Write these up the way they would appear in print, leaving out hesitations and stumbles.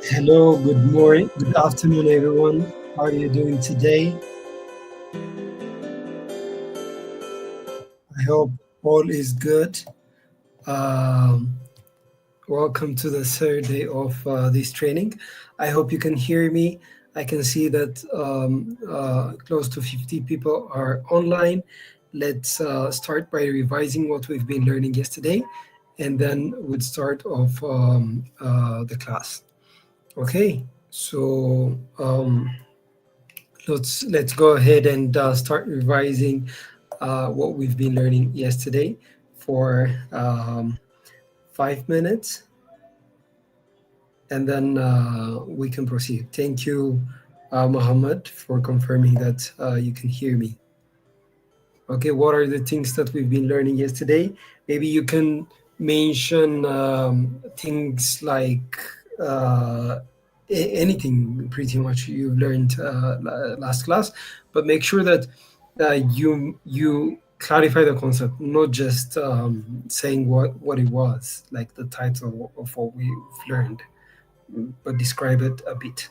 Hello, good morning, good afternoon, everyone. How are you doing today? I hope all is good. Um, Welcome to the third day of this training. I hope you can hear me. I can see that close to 50 people are online. Let's start by revising what we've been learning yesterday, and then we'll start off the class. Okay, so let's go ahead and start revising what we've been learning yesterday for 5 minutes, and then we can proceed. Thank you, Mohammed, for confirming that you can hear me. Okay, what are the things that we've been learning yesterday? Maybe you can mention things like anything pretty much you've learned last class, but make sure that you clarify the concept, not just saying what it was, like the title of what we've learned, but describe it a bit.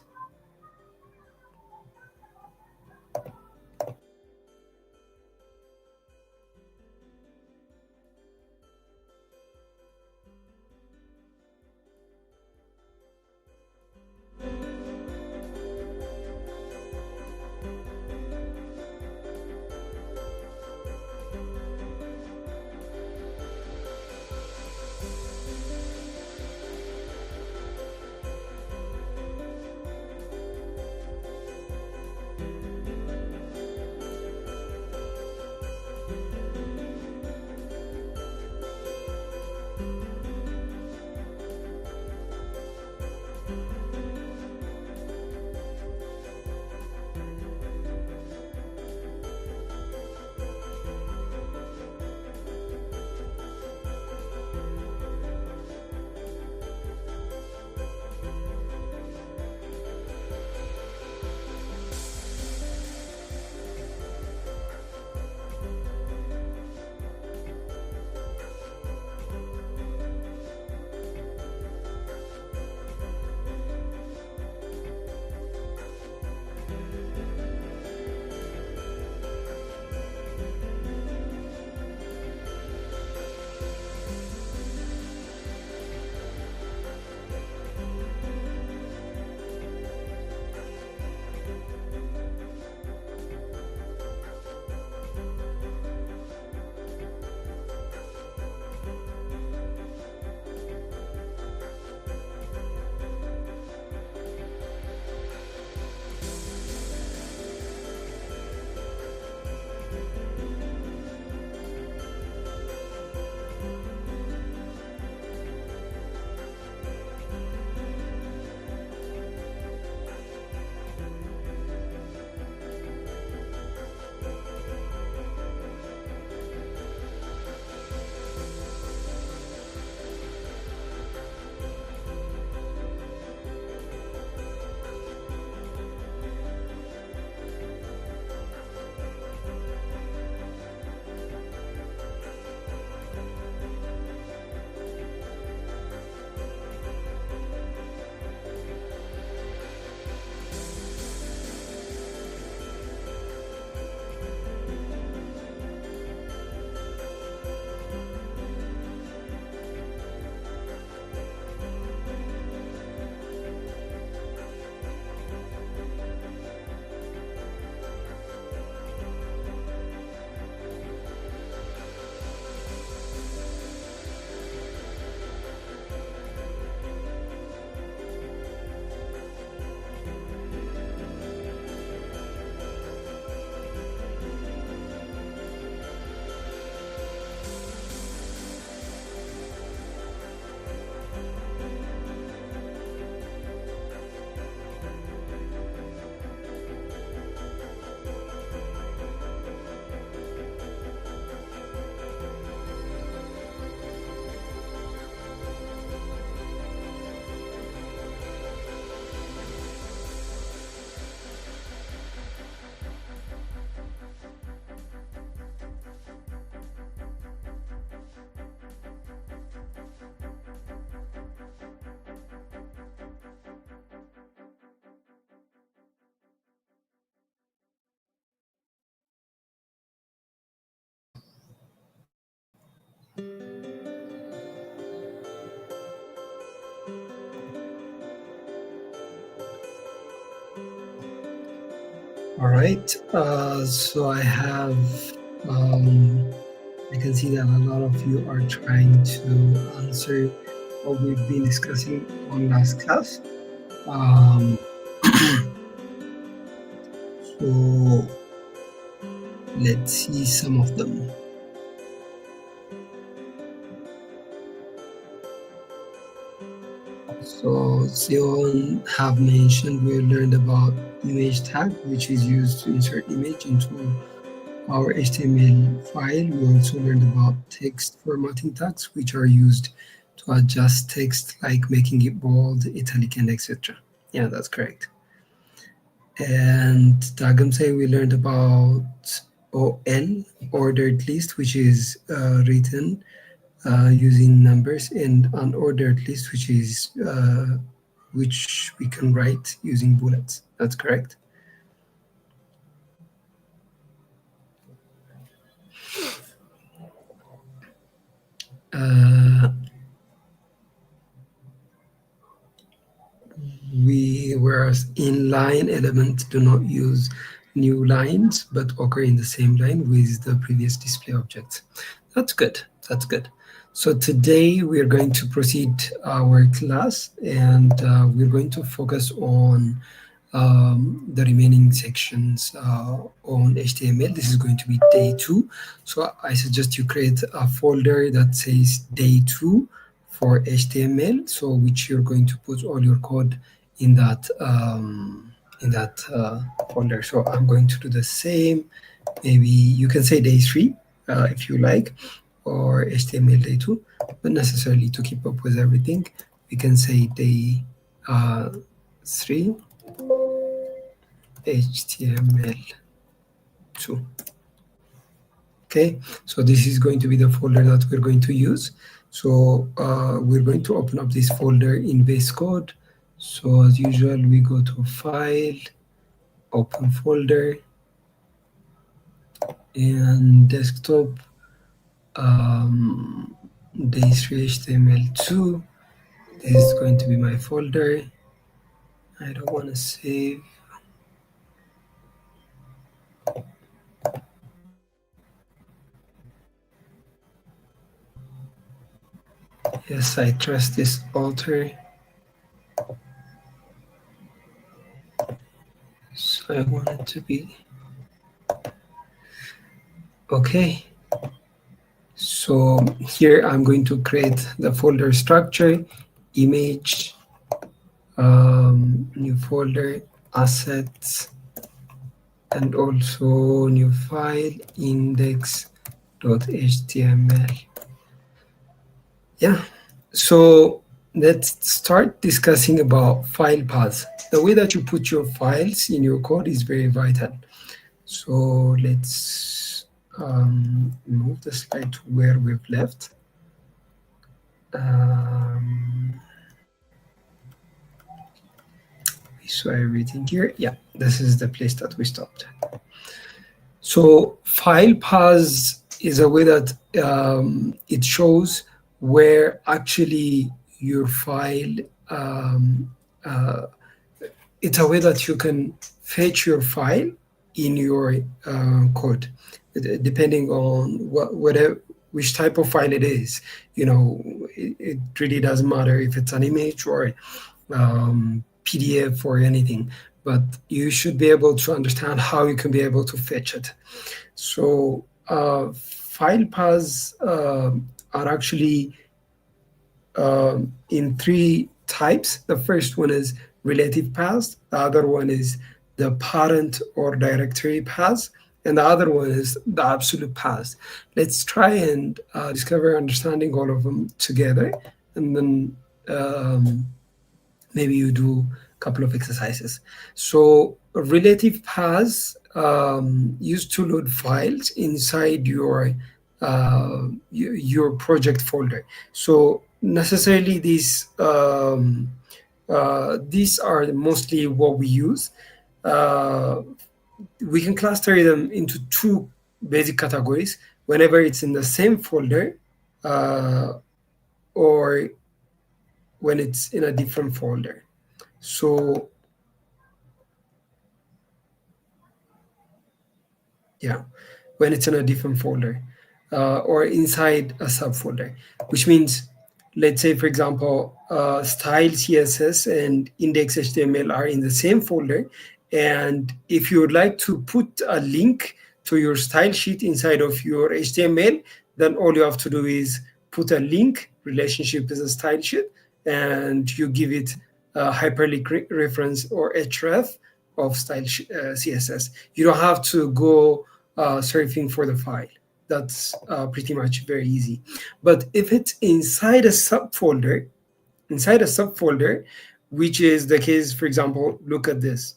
All right. So um, I can see that a lot of you are trying to answer what we've been discussing on last class. Um, so let's see some of them. So Sion have mentioned we learned about image tag, which is used to insert image into our HTML file. We also learned about text formatting tags, which are used to adjust text, like making it bold, italic, and etc. Yeah, that's correct. And Dagam say we learned about OL, ordered list, which is written using numbers, and unordered list, which we can write using bullets. That's correct. Uh, whereas inline elements do not use new lines but occur in the same line with the previous display objects. That's good. That's good. So today we're going to proceed our class, and we're going to focus on the remaining sections on HTML. This is going to be day 2. So I suggest you create a folder that says day 2 for HTML, so which you're going to put all your code in that folder. So I'm going to do the same. Maybe you can say day 3 if you like, or HTML day 2, but necessarily to keep up with everything, we can say day 3 HTML2. Okay, so this is going to be the folder that we're going to use. So we're going to open up this folder in VS Code. So as usual, we go to File, Open Folder, and Desktop, Day 3 HTML2. This is going to be my folder. I don't want to save. Yes, I trust this author. So I want it to be okay. So here I'm going to create the folder structure, image, new folder, assets, and also new file, index.html. Yeah, so let's start discussing about file paths. The way that you put your files in your code is very vital. So let's move the slide to where we've left. We saw everything here. Yeah, this is the place that we stopped. So file paths is a way that it shows where actually your file, it's a way that you can fetch your file in your code, depending on which type of file it is. You know, it really doesn't matter if it's an image or PDF or anything, but you should be able to understand how you can be able to fetch it. So file paths are actually in 3 types. The first one is relative paths, the other one is the parent or directory paths, and the other one is the absolute paths. Let's try and discover understanding all of them together, and then maybe you do a couple of exercises. So relative paths used to load files inside your project folder. So necessarily these are mostly what we use. We can cluster them into 2 basic categories. Whenever it's in the same folder, uh, or when it's in a different folder. So yeah, when it's in a different folder or inside a subfolder, which means, let's say, for example, style CSS and index HTML are in the same folder. And if you would like to put a link to your style sheet inside of your HTML, then all you have to do is put a link relationship is a style sheet, and you give it a hyperlink reference or href of style CSS. You don't have to go surfing for the file. That's pretty much very easy. But if it's inside a subfolder, which is the case, for example, look at this.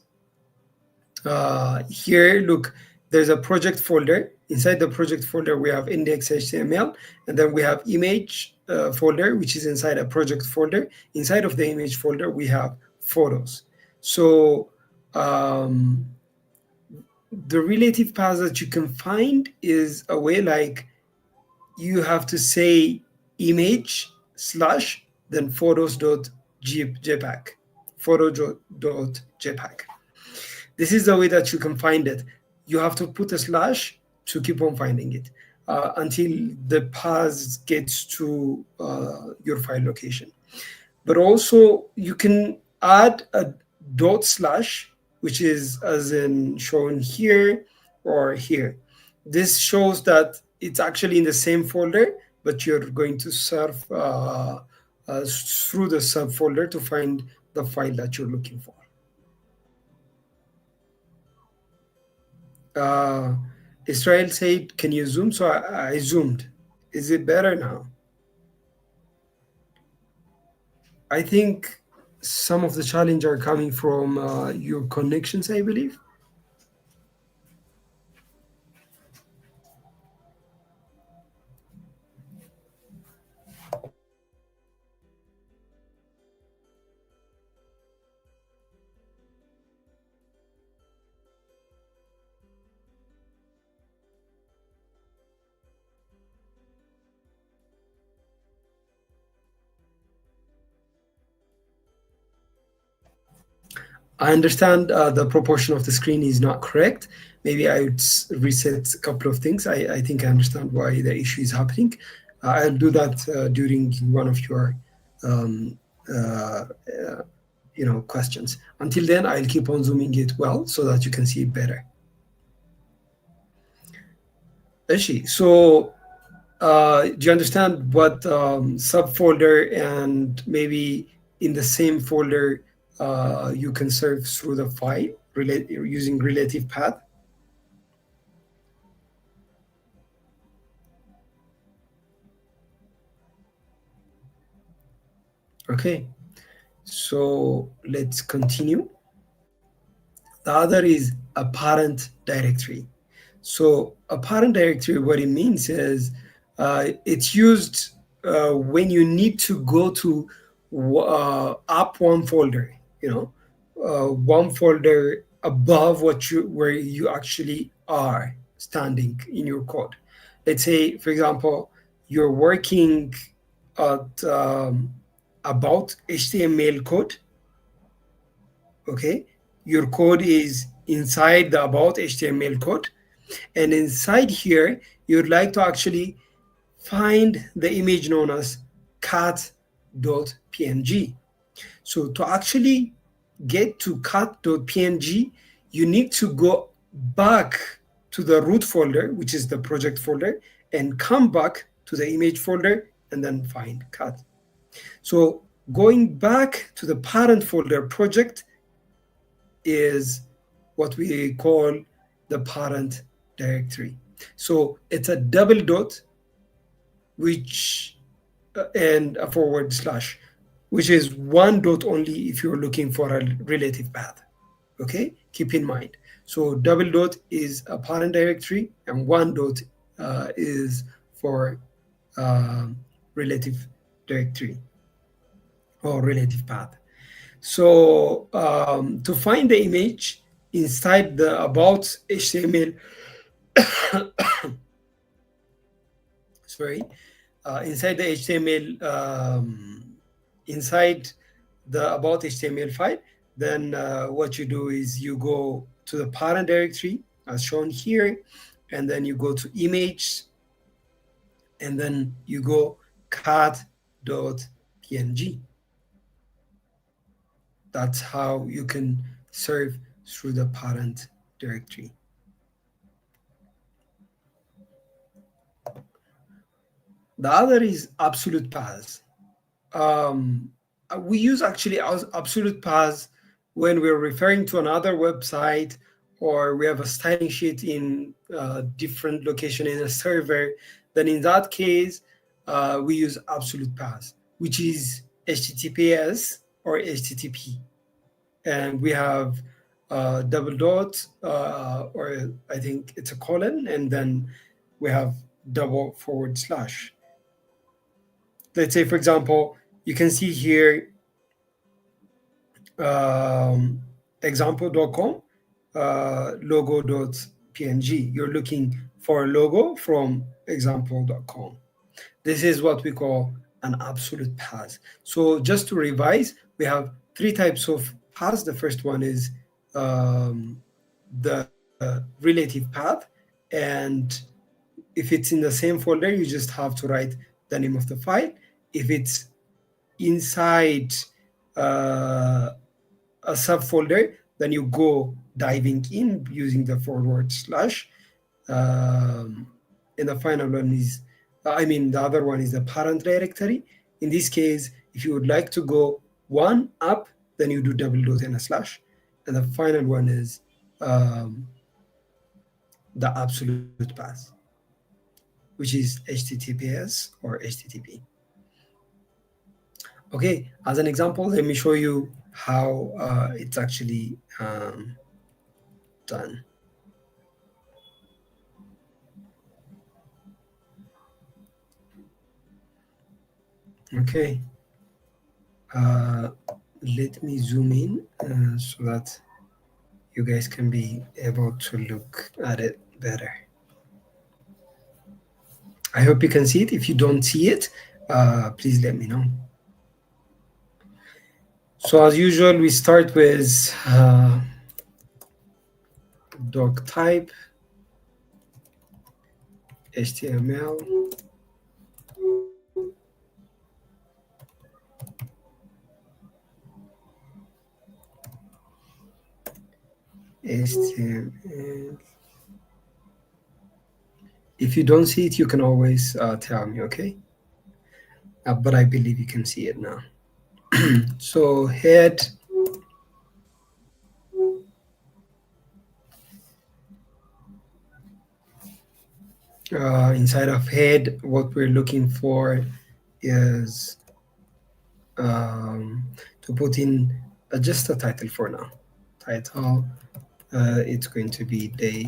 Here, look, there's a project folder. Inside the project folder, we have index.html, and then we have image folder, which is inside a project folder. Inside of the image folder, we have photos. So the relative paths that you can find is a way like you have to say image slash then photos.jpg, photo.jpg. This is the way that you can find it. You have to put a slash to keep on finding it until the path gets to your file location. But also you can add a dot slash, which is as in shown here or here. This shows that it's actually in the same folder, but you're going to surf through the subfolder to find the file that you're looking for. Israel said, can you zoom? So I zoomed. Is it better now? I think some of the challenge are coming from your connections, I believe. I understand the proportion of the screen is not correct. Maybe I would reset a couple of things. I think I understand why the issue is happening. I'll do that during one of your questions. Until then, I'll keep on zooming it well so that you can see it better. Actually, so do you understand what subfolder and maybe in the same folder you can serve through the file using relative path? Okay, so let's continue. The other is a parent directory. So a parent directory, what it means is it's used when you need to go to up one folder, one folder above where you actually are standing in your code. Let's say, for example, you're working at about HTML code. Okay, your code is inside the about HTML code, and inside here you'd like to actually find the image known as cat.png. So to actually get to cat.png, you need to go back to the root folder, which is the project folder, and come back to the image folder and then find cat. So going back to the parent folder project is what we call the parent directory. So it's a double dot and a forward slash, which is one dot only if you're looking for a relative path. Okay, keep in mind. So double dot is a parent directory and one dot is for relative directory or relative path. So to find the image inside the about HTML, sorry, inside the HTML, inside the about HTML file, then what you do is you go to the parent directory as shown here, and then you go to image, and then you go cat.png. That's how you can serve through the parent directory. The other is absolute paths. We use actually absolute paths when we're referring to another website, or we have a styling sheet in a different location in a server. Then in that case, we use absolute paths, which is HTTPS or HTTP. And we have double dot, or I think it's a colon, and then we have double forward slash. Let's say, for example, you can see here example.com logo.png. You're looking for a logo from example.com. This is what we call an absolute path. So just to revise, we have three types of paths. The first one is the relative path, and if it's in the same folder, you just have to write the name of the file. If it's inside a subfolder, then you go diving in using the forward slash. And the final one is, the other one is the parent directory. In this case, if you would like to go one up, then you do double dot and a slash. And the final one is the absolute path, which is HTTPS or HTTP. Okay, as an example, let me show you how it's actually done. Okay, let me zoom in so that you guys can be able to look at it better. I hope you can see it. If you don't see it, please let me know. So as usual, we start with doc type, HTML, HTML. If you don't see it, you can always tell me, okay? But I believe you can see it now. So head, inside of head, what we're looking for is to put in just a title for now. Title, it's going to be day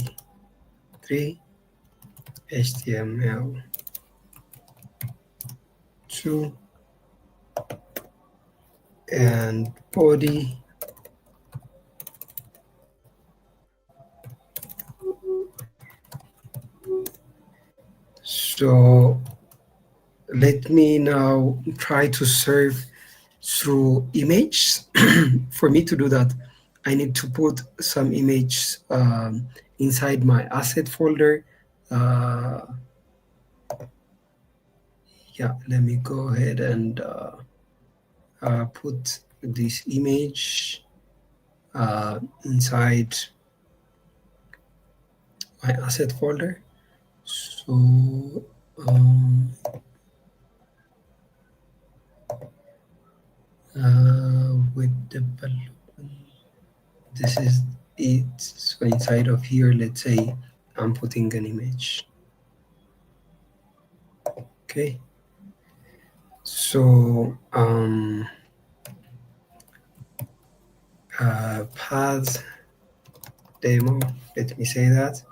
3, HTML 2, and body. So let me now try to serve through image. For me to do that, I need to put some image inside my asset folder. Yeah, let me go ahead and put this image inside my asset folder. So with development, this is it. So inside of here, let's say I'm putting an image. Okay. So path demo, let me say that.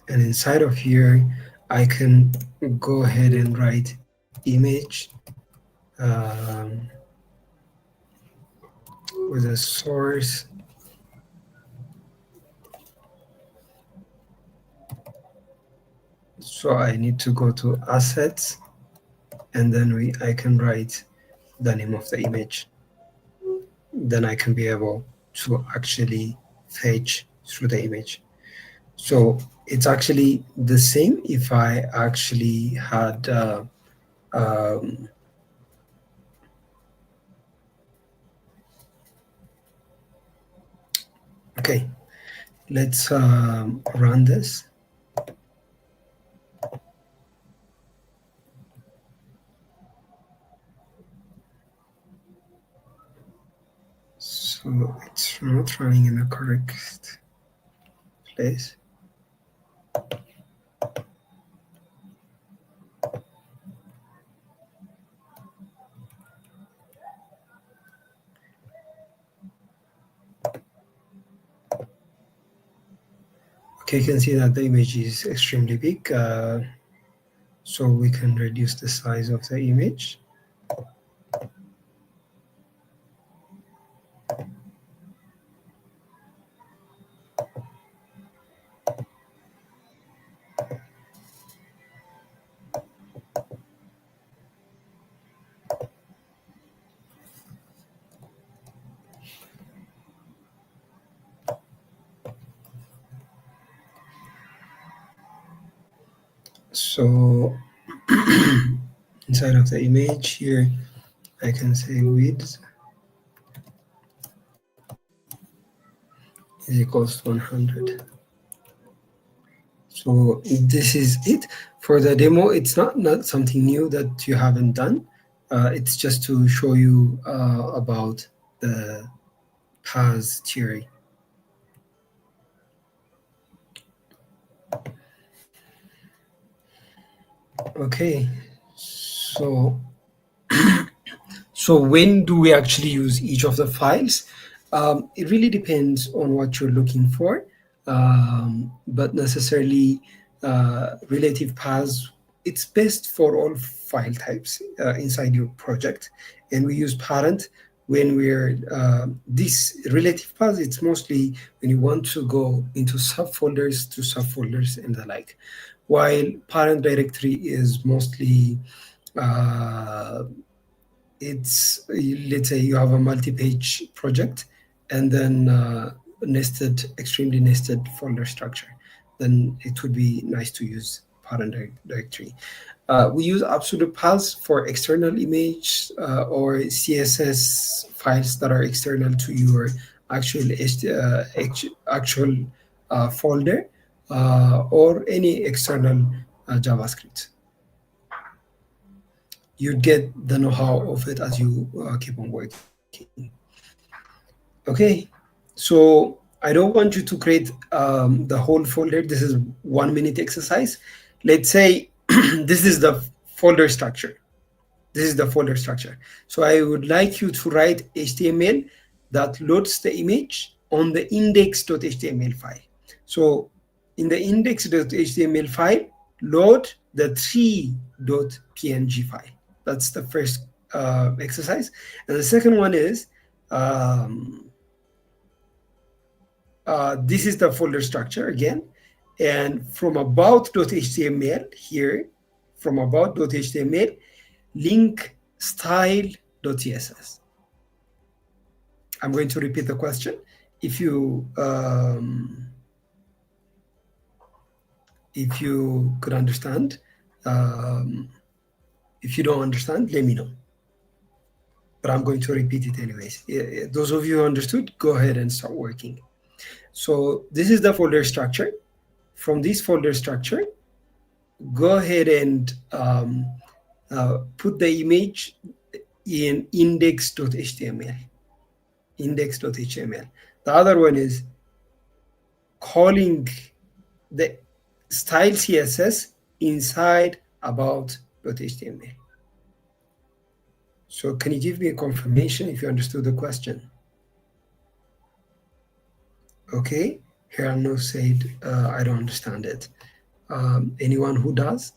And inside of here, I can go ahead and write image with a source So I need to go to assets, and then I can write the name of the image. Then I can be able to actually fetch through the image. So it's actually the same if I actually had um, okay, let's run this. So it's not running in the correct place. Okay, you can see that the image is extremely big, so we can reduce the size of the image. So inside of the image here, I can say width is equals to 100. So this is it for the demo. It's not something new that you haven't done. It's just to show you about the paths theory. Okay, so when do we actually use each of the files? It really depends on what you're looking for, but necessarily relative paths, it's best for all file types inside your project. And we use parent when we're, this relative paths, it's mostly when you want to go into subfolders to subfolders and the like. While parent directory is mostly it's, let's say you have a multi-page project and then extremely nested folder structure, then it would be nice to use parent directory. We use absolute paths for external image or CSS files that are external to your actual folder or any external JavaScript. You'd get the know-how of it as you keep on working. Okay, so I don't want you to create the whole folder. This is 1 minute exercise. Let's say this is the folder structure. This is the folder structure. So I would like you to write HTML that loads the image on the index.html file. So in the index.html file, load the tree.png file. That's the first exercise. And the second one is, this is the folder structure again. And from about.html here, from about.html, link style.css. I'm going to repeat the question. If you could understand, if you don't understand, let me know. But I'm going to repeat it anyways. Those of you who understood, go ahead and start working. So this is the folder structure. From this folder structure, go ahead and put the image in index.html. Index.html. The other one is calling the style CSS inside about.html. So can you give me a confirmation if you understood the question? Okay, Herano said, I don't understand it. Anyone who does?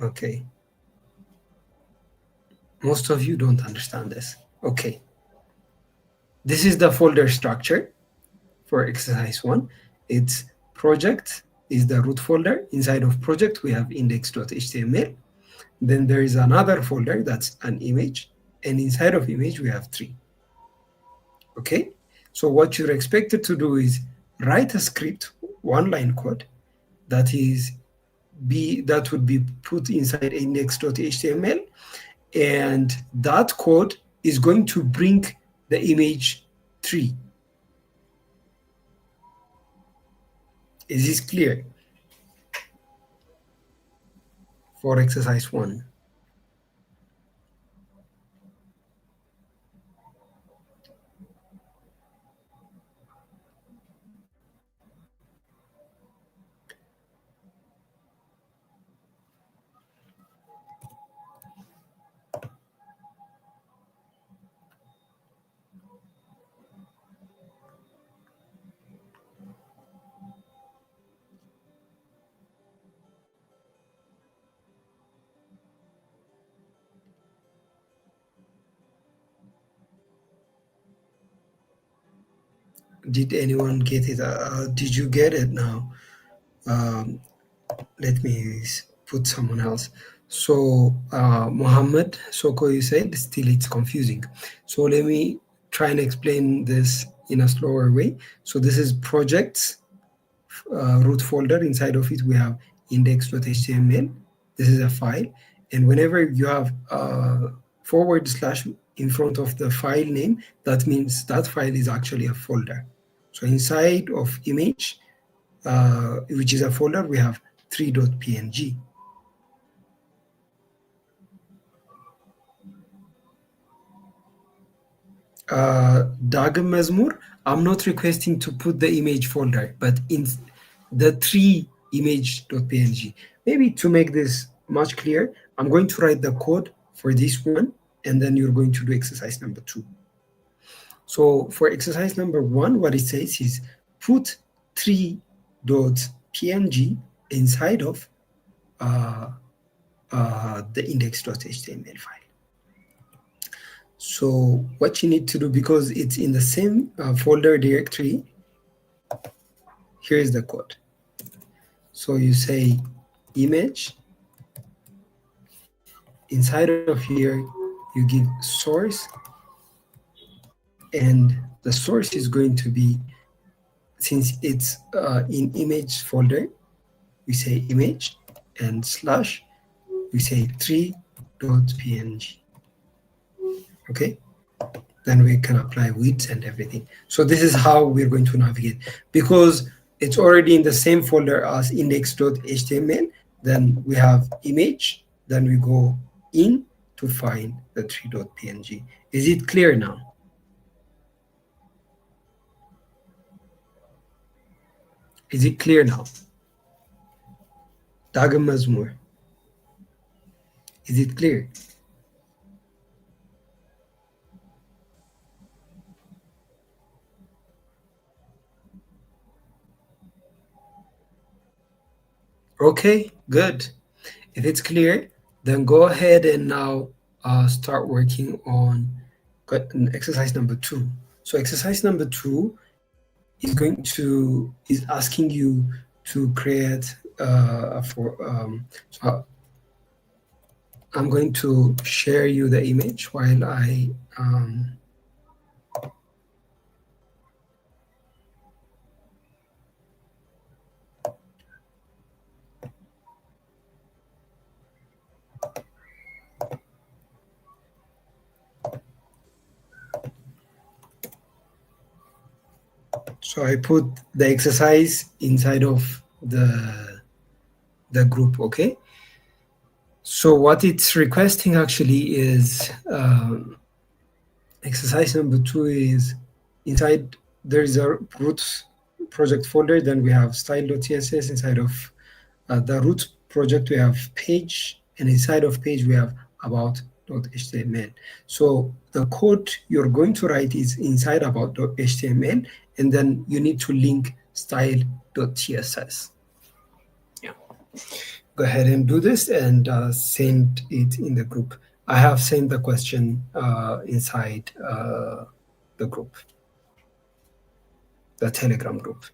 Okay. Most of you don't understand this. Okay. This is the folder structure for exercise 1. It's project is the root folder. Inside of project, we have index.html. Then there is another folder that's an image. And inside of image, we have 3. Okay? So what you're expected to do is write a script, one-line code, that would be put inside index.html. And that code is going to bring the image 3. Is this clear for exercise 1? Did anyone get it? Did you get it now? Let me put someone else. So Mohammed Soko, you said still it's confusing. So let me try and explain this in a slower way. So this is projects root folder. Inside of it we have index.html. This is a file, and whenever you have / in front of the file name, that means that file is actually a folder. So inside of image, which is a folder, we have 3.png. Dagem Mazmur, I'm not requesting to put the image folder, but in the 3 image.png. Maybe to make this much clearer, I'm going to write the code for this one, and then you're going to do exercise number 2. So for exercise number 1, what it says is put 3.png inside of the index.html file. So what you need to do, because it's in the same folder directory, here is the code. So you say image. Inside of here, you give source, and the source is going to be, since it's in image folder, we say image, and slash, we say 3.png. Okay, then we can apply widths and everything. So this is how we're going to navigate, because it's already in the same folder as index.html. Then we have image, then we go in to find the 3.png. Is it clear now? Is it clear now? Dagem Mazmur, is it clear? Okay, good. If it's clear, then go ahead and now start working on exercise number 2. So exercise number 2 is asking you to create so I'm going to share you the image while I so I put the exercise inside of the group. Okay, so what it's requesting actually is exercise number 2 is inside, there is a root project folder, then we have style.css. Inside of the root project we have page, and inside of page we have about.html. So the code you're going to write is inside about.html, and then you need to link style.css. Yeah. go ahead and do this and send it in the group. I have sent the question inside the group, the Telegram group.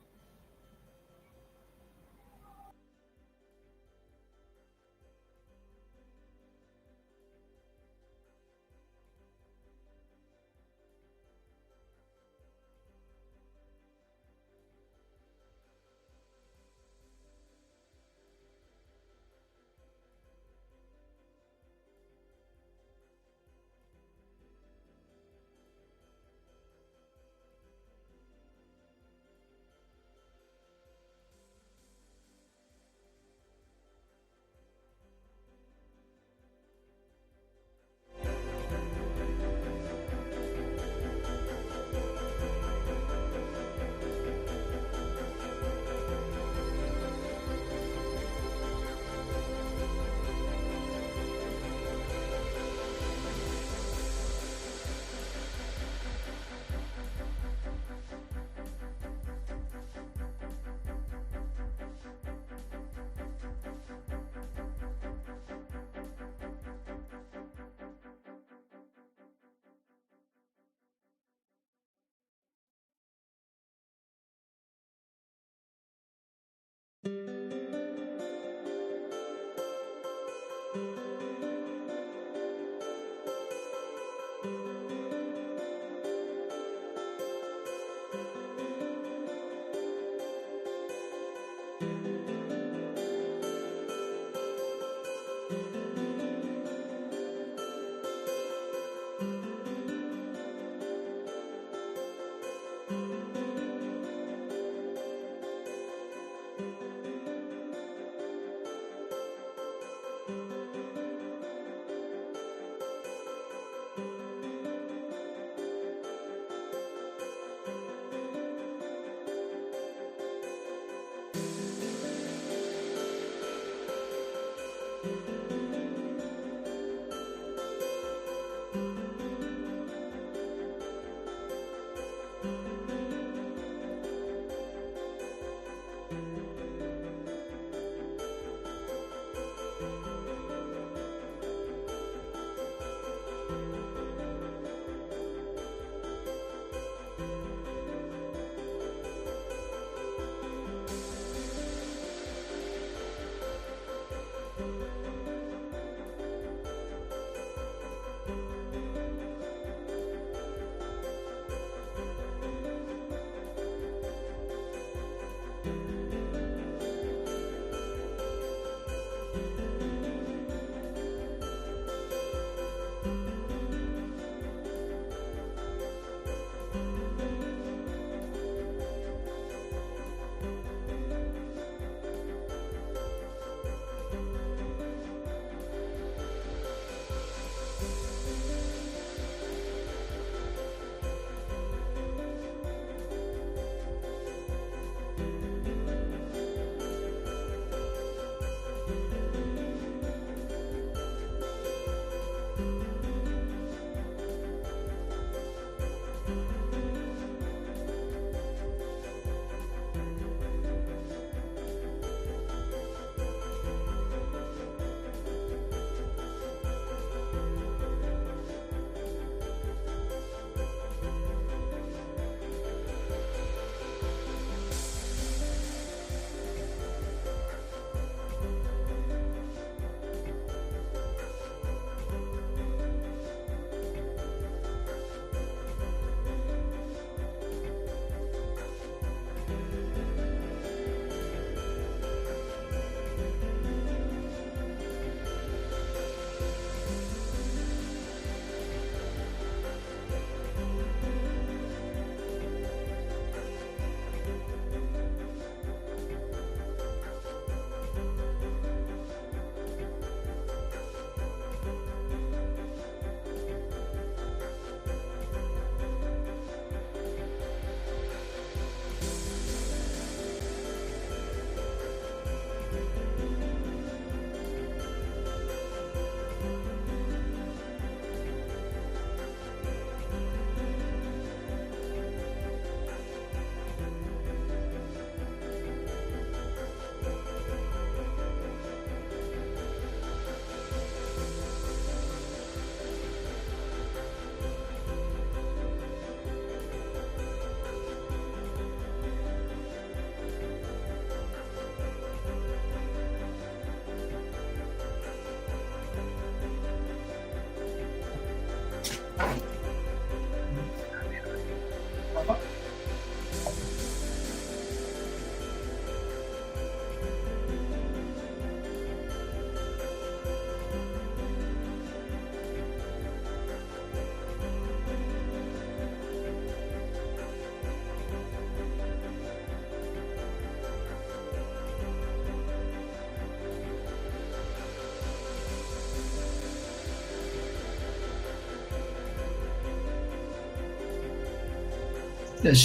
እሺ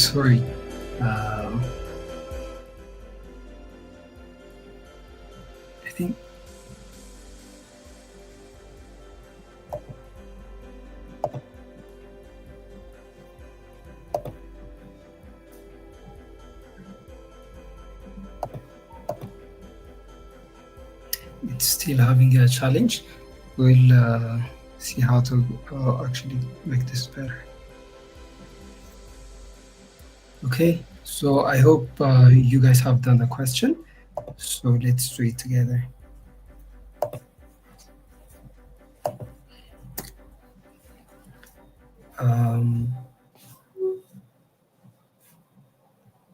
ሶሪ I think it's still having a challenge. We'll see how to actually make this better. Okay, so I hope you guys have done the question. So let's do it together.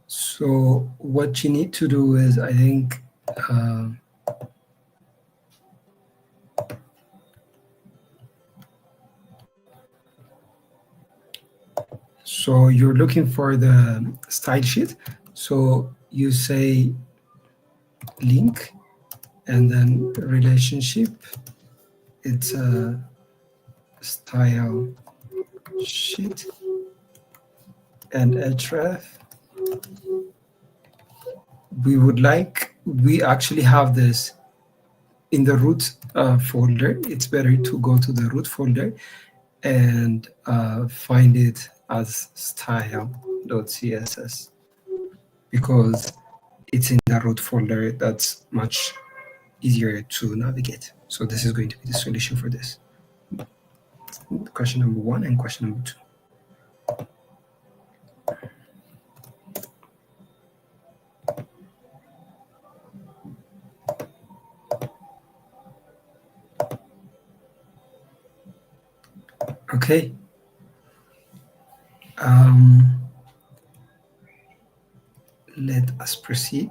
So what you need to do is, I think, so you're looking for the style sheet. So you say link and then relationship. It's a style sheet and href. We actually have this in the root folder. It's better to go to the root folder and find it as style.css because it's in the root folder. That's much easier to navigate. So this is going to be the solution for this. Question number 1 and question number 2. Okay. Let us proceed.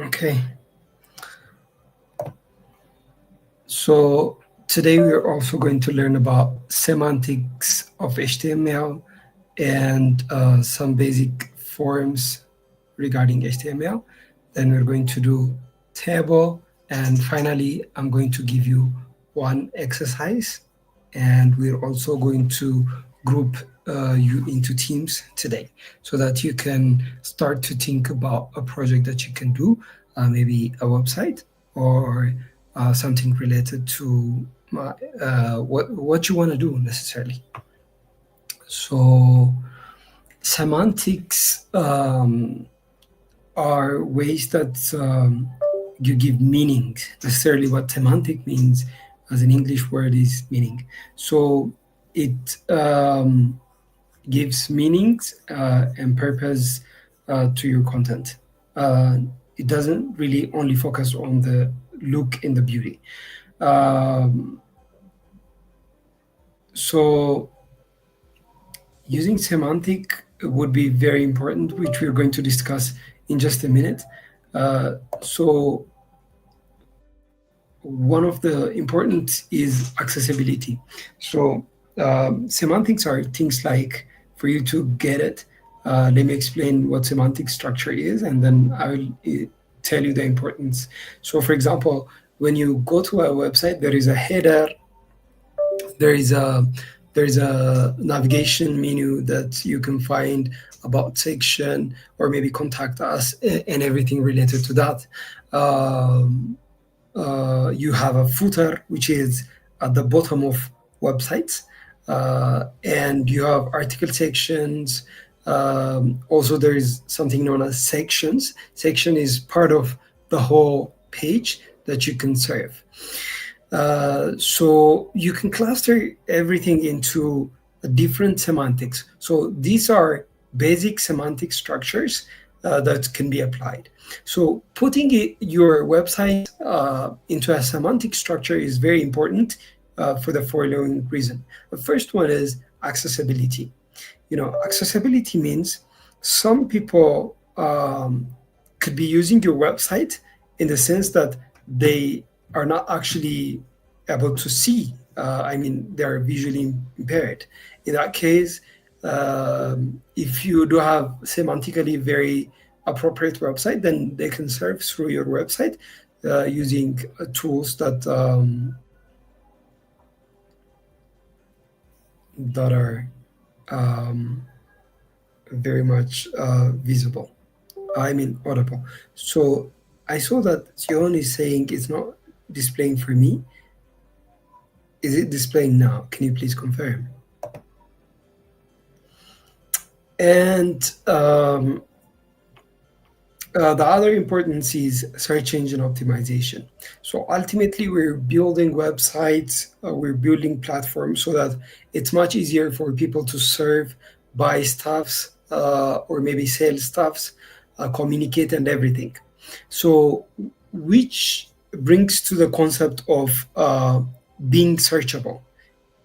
Okay. So today we're also going to learn about semantics of HTML and some basic forms regarding HTML. Then we're going to do table, and finally I'm going to give you one exercise, and we're also going to group you into teams today so that you can start to think about a project that you can do, maybe a website or something related to what you want to do necessarily. So semantics are ways that you give meaning. Necessarily what semantic means as an English word is meaning. So it gives meanings and purpose to your content. It doesn't really only focus on the look and the beauty. So using semantic would be very important, which we're going to discuss in just a minute. So one of the important is accessibility. So semantics are things like, for you to get it, let me explain what semantic structure is, and then I will tell you the importance. So for example, when you go to a website, there is a header, there is a navigation menu that you can find, about section, or maybe contact us, and everything related to that. You have a footer, which is at the bottom of websites, and you have article sections. Also, there is something known as sections. Section is part of the whole page that you can serve. So you can cluster everything into different semantics. So these are basic semantic structures that can be applied. So putting your website into a semantic structure is very important for the following reason. The first one is accessibility. Accessibility means some people could be using your website in the sense that they are not actually able to see. They're visually impaired. In that case, if you do have semantically very appropriate website, then they can serve through your website. using tools that are very much visible. I mean audible. So I saw that Sion is saying it's not displaying for me. Is it displaying now? Can you please confirm? And the other importance is search engine optimization. So ultimately, we're building websites, we're building platforms so that it's much easier for people to serve, buy stuffs, or maybe sell stuffs, communicate, and everything. So, which brings to the concept of being searchable.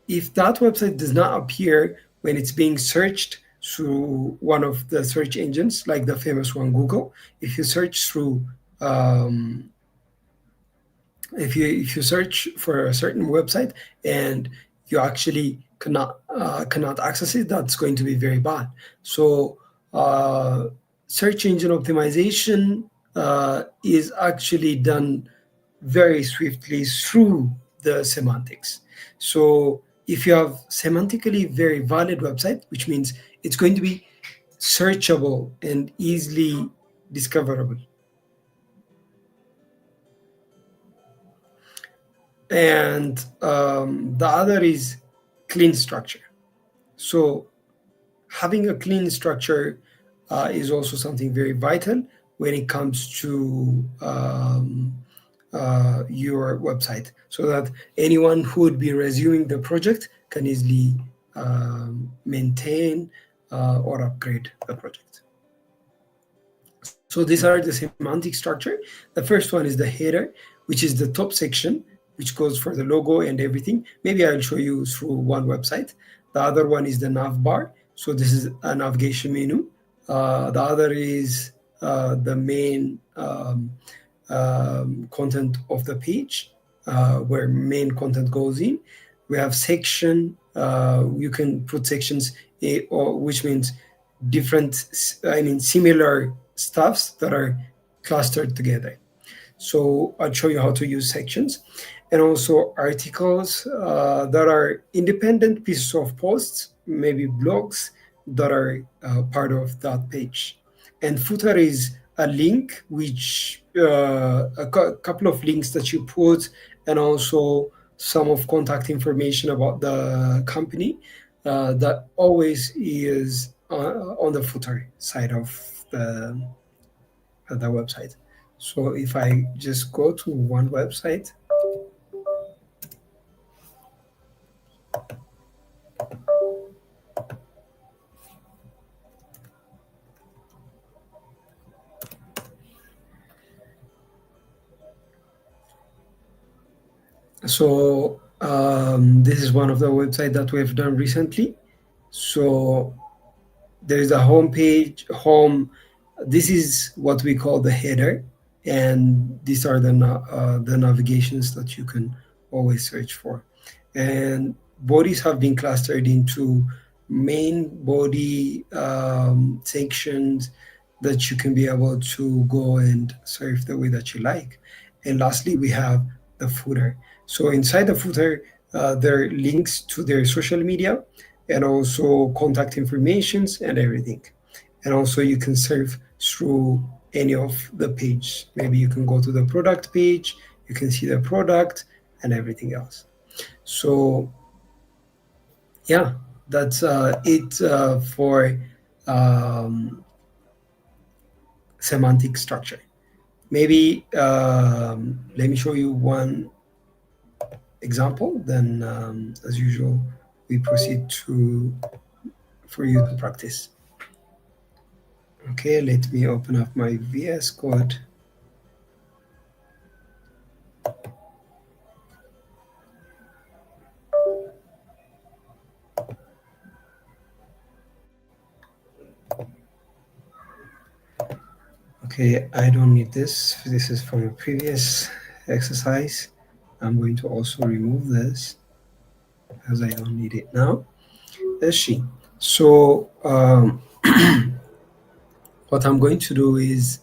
If that website does not appear when it's being searched through one of the search engines, like the famous one, Google, if you search through, um, if you search for a certain website and you actually cannot access it, that's going to be very bad. So search engine optimization is actually done very swiftly through the semantics. So if you have semantically very valid website, which means it's going to be searchable and easily discoverable. And the other is clean structure. So having a clean structure is also something very vital when it comes to your website, so that anyone who would be resuming the project can easily maintain or upgrade the project. So these are the semantic structure. The first one is the header, which is the top section, which goes for the logo and everything. Maybe I'll show you through one website. The other one is the nav bar. So this is a navigation menu. The other is the main content of the page, where main content goes in. We have section. You can put sections, which means similar stuffs that are clustered together. So I'll show you how to use sections. And also articles that are independent pieces of posts, maybe blogs that are part of that page. And footer is a link, which couple of links that you put, and also some of contact information about the company that always is on the footer side of the website. So if I just go to one website, so this is one of the websites that we've done recently. So there's a home page, home. This is what we call the header, and these are the navigations that you can always search for. And bodies have been clustered into main body sections that you can be able to go and surf the way that you like. And lastly, we have the footer. So inside the footer, there are links to their social media and also contact informations and everything. And also you can surf through any of the page. Maybe you can go to the product page, you can see the product and everything else. So yeah, that's it for semantic structure. Maybe let me show you one example, then as usual, we proceed for you to practice. Okay, let me open up my VS Code. Okay, I don't need this. This is from a previous exercise. I'm going to also remove this because I don't need it now. Let's see. So what I'm going to do is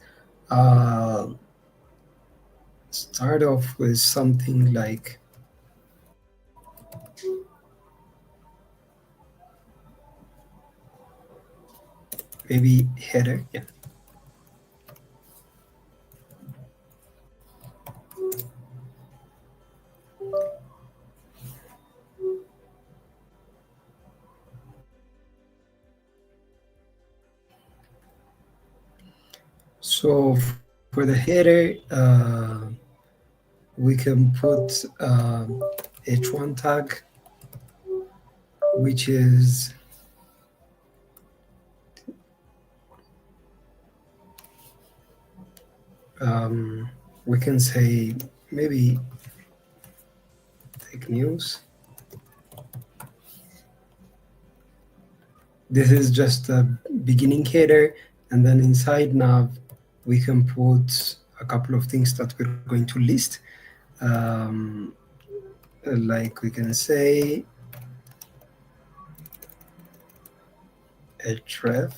start off with something like maybe header. Yeah. So for the header, we can put h1 tag, which is we can say maybe tech news. This is just a beginning header, and then inside nav we can put a couple of things that we're going to list. Like we can say href,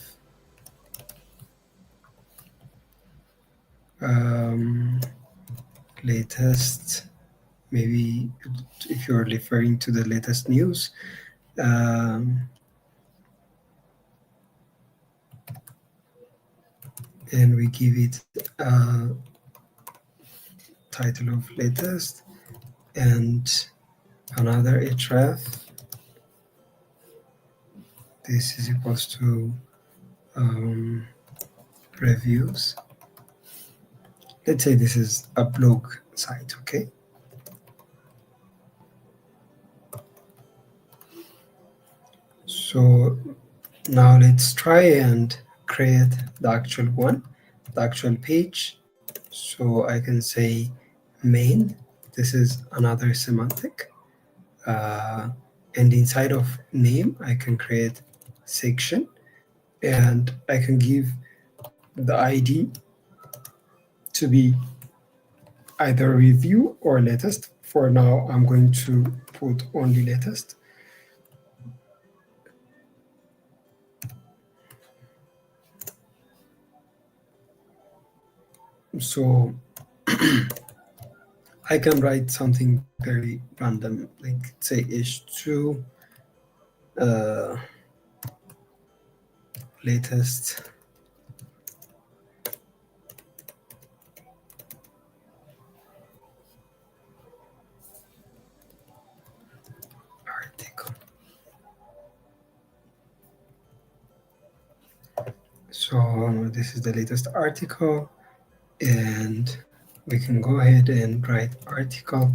latest, maybe if you're referring to the latest news. And we give it a title of latest and another href. This is equals to reviews. Let's say this is a blog site, okay? So now let's try and create the actual one, the actual page. So I can say main, this is another semantic. And inside of name, I can create section, and I can give the ID to be either review or latest. For now, I'm going to put only latest. So I can write something very random, like say h2 latest article. So this is the latest article, and we can go ahead and write article.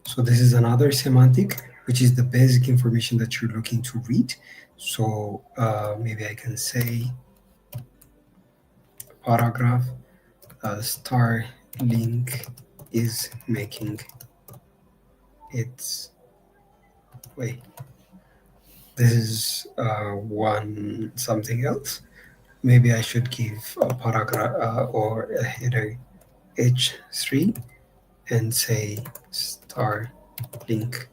So this is another semantic, which is the basic information that you're looking to read. So maybe I can say paragraph, star link is making its way. This is one something else. Maybe I should give a paragraph or a header h3 and say star link.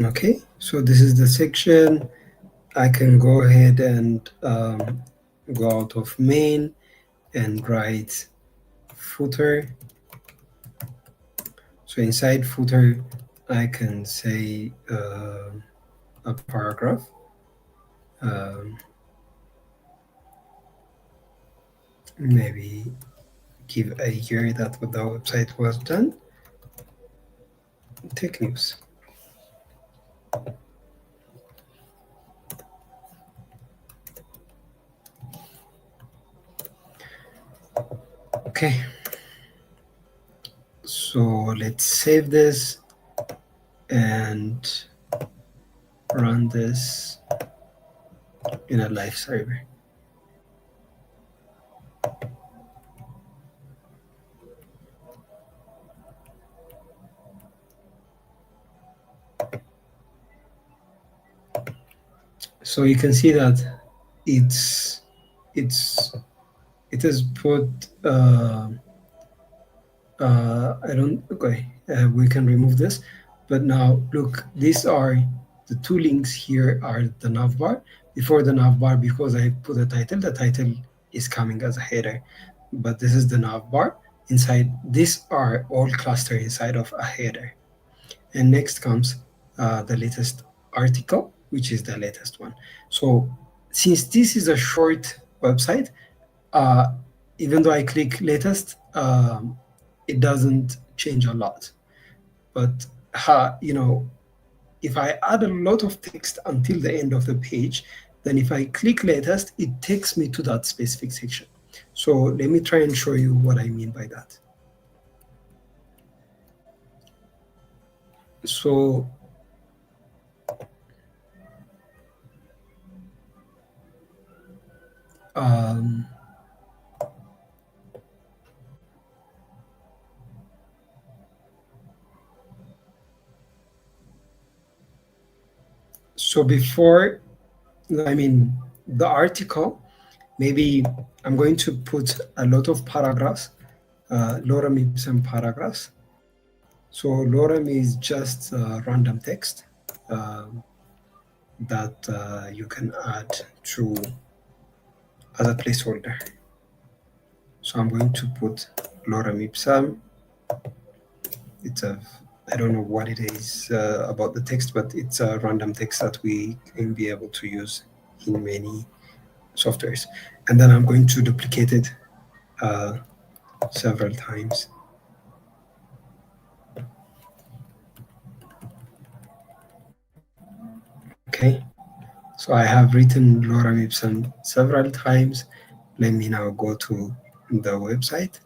Okay, so this is the section. I can go ahead and go out of main and write footer. So inside footer, I can say a paragraph. Maybe give a year that the website was done. Tech news. Okay. So let's save this and run this in a live server. So you can see that it is put I don't, okay, we can remove this, but now look, these are the two links here are the navbar. Before the navbar, because I put a title, the title is coming as a header, but this is the nav bar. Inside, these are all clustered inside of a header. And next comes the latest article, which is the latest one. So since this is a short website, uh, even though I click latest, it doesn't change a lot. But if I add a lot of text until the end of the page, then if I click latest, it takes me to that specific section. So let me try and show you what I mean by that. So so before, the article, maybe I'm going to put a lot of paragraphs, lorem ipsum paragraphs. So lorem is just random text that you can add to as a placeholder. So I'm going to put lorem ipsum. It's I don't know what it is about the text, but it's a random text that we can be able to use in many softwares. And then I'm going to duplicate it several times. Okay, so I have written lorem ipsum several times. Let me now go to the website.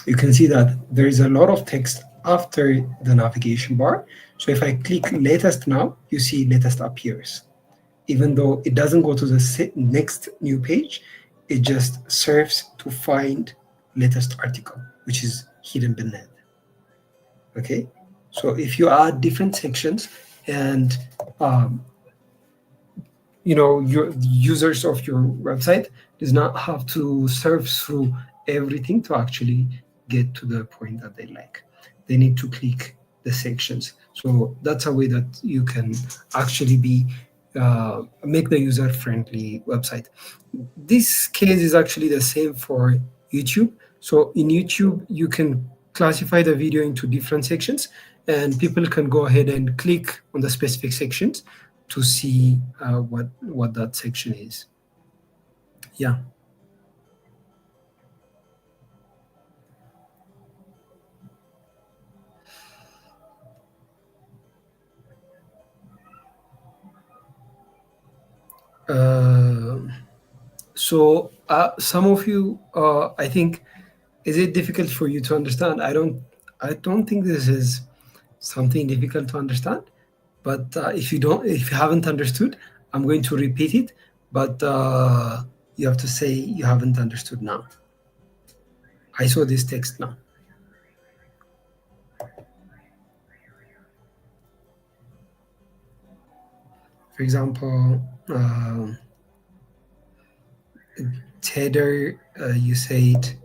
You can see that there is a lot of text after the navigation bar. So if I click latest now, you see latest appears. Even though it doesn't go to the next new page, it just serves to find latest article, which is hidden beneath. Okay, so if you add different sections and your users of your website does not have to surf through everything to actually get to the point that they like. They need to click the sections. So that's a way that you can actually make the user-friendly website. This case is actually the same for YouTube. So in YouTube, you can classify the video into different sections, and people can go ahead and click on the specific sections to see what that section is. Yeah. So some of you, I think, is it difficult for you to understand? I don't think this is something difficult to understand. But if you haven't understood, I'm going to repeat it. But you have to say you haven't understood now. I saw this text now. For example, tether, you said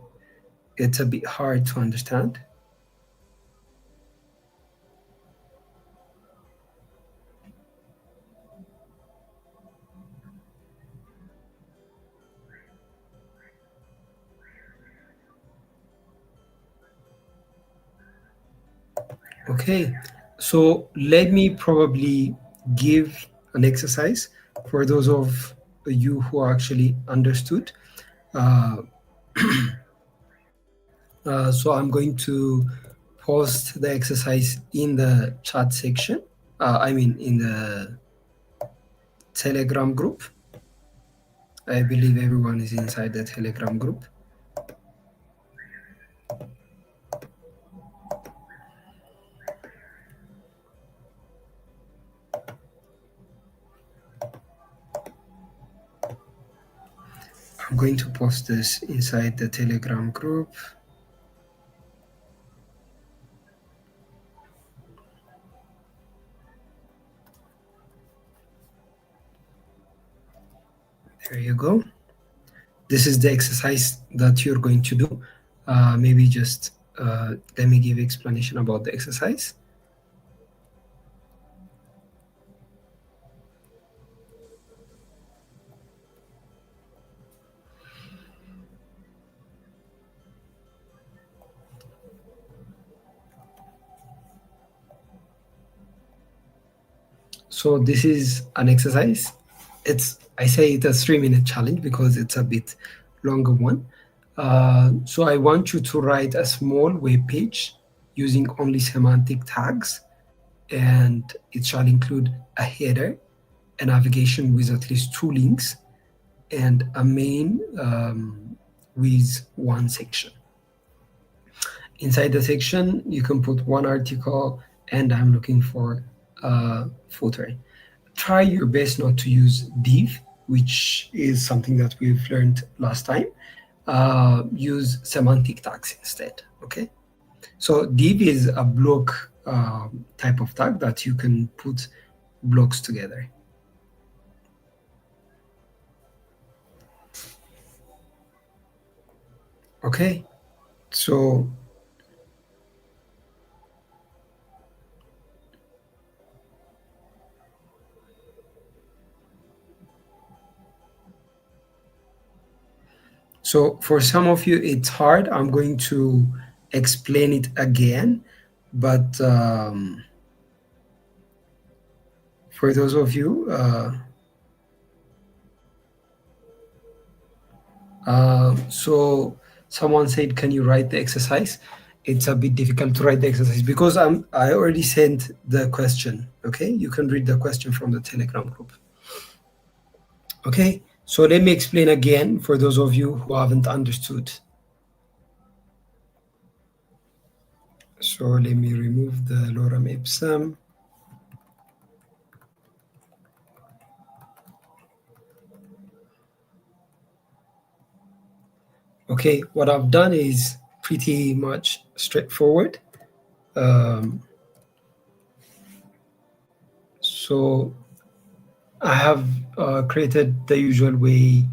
it's a bit hard to understand. Okay, so let me probably give an exercise for those of you who actually understood. So I'm going to post the exercise in the chat section. In the Telegram group. I believe everyone is inside the Telegram group. I'm going to post this inside the Telegram group. There you go. This is the exercise that you're going to do. Maybe just let me give explanation about the exercise. So this is an exercise. I say it's a 3-minute challenge because it's a bit longer one. So I want you to write a small web page using only semantic tags, and it shall include a header, a navigation with at least 2 links, and a main with 1 section. Inside the section, you can put 1 article, and I'm looking for a footer. Try your best not to use div, which is something that we've learned last time. Use semantic tags instead, okay? So div is a block type of tag that you can put blocks together. Okay, so for some of you, it's hard. I'm going to explain it again, but for those of you, so someone said, can you write the exercise? It's a bit difficult to write the exercise because I already sent the question, okay? You can read the question from the Telegram group. Okay, so let me explain again for those of you who haven't understood. So let me remove the lorem ipsum. Okay, what I've done is pretty much straightforward. So I have created the usual way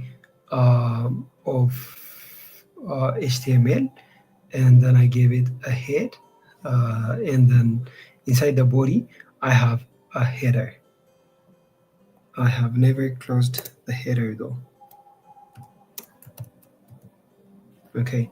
of HTML, and then I gave it a head, and then inside the body I have a header. I have never closed the header though. Okay,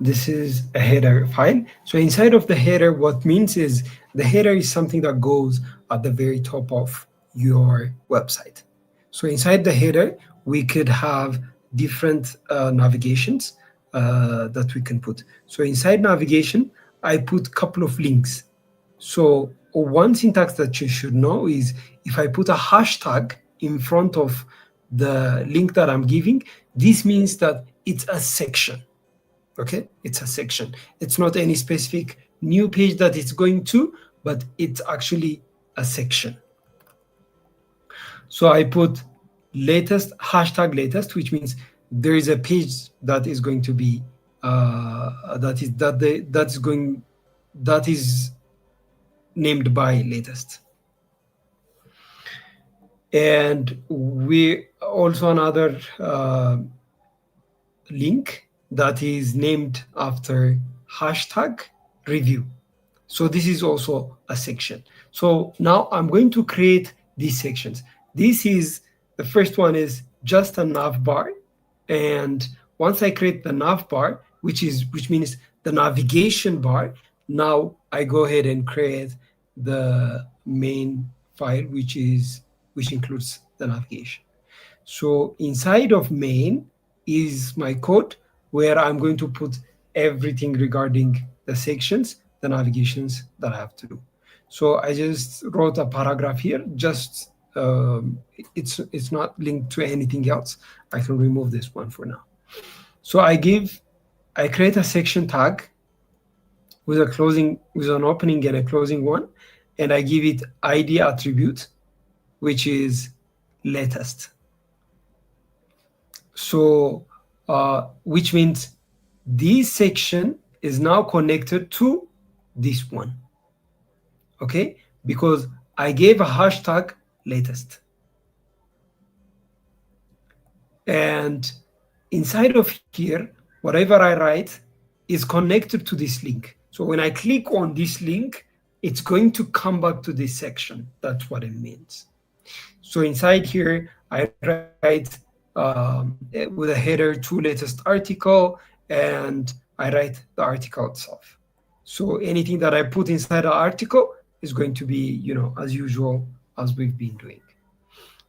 this is a header file. So inside of the header, what means is the header is something that goes at the very top of your website. So inside the header, we could have different navigations that we can put. So inside navigation, I put a couple of links. So one syntax that you should know is if I put a hashtag in front of the link that I'm giving, this means that it's a section. Okay, it's a section. It's not any specific new page that it's going to, but it's actually a section. So I put latest, hashtag latest, which means there is a page that is going to be that is named by latest. And we also another link that is named after hashtag review. So this is also a section. So now I'm going to create these sections. This is, the first one is just a nav bar. And once I create the nav bar, which means the navigation bar, now I go ahead and create the main file, which includes the navigation. So inside of main is my code where I'm going to put everything regarding the sections, the navigations that I have to do. So I just wrote a paragraph here, just it's not linked to anything else. I can remove this one for now. So I create a section tag with an opening and a closing one, and I give it ID attribute, which is latest. So which means this section is now connected to this one, okay? Because I gave a hashtag latest. And inside of here, whatever I write is connected to this link. So when I click on this link, it's going to come back to this section. That's what it means. So inside here, I write with a header to latest article, and I write the article itself. So anything that I put inside the article is going to be, as usual, as we've been doing.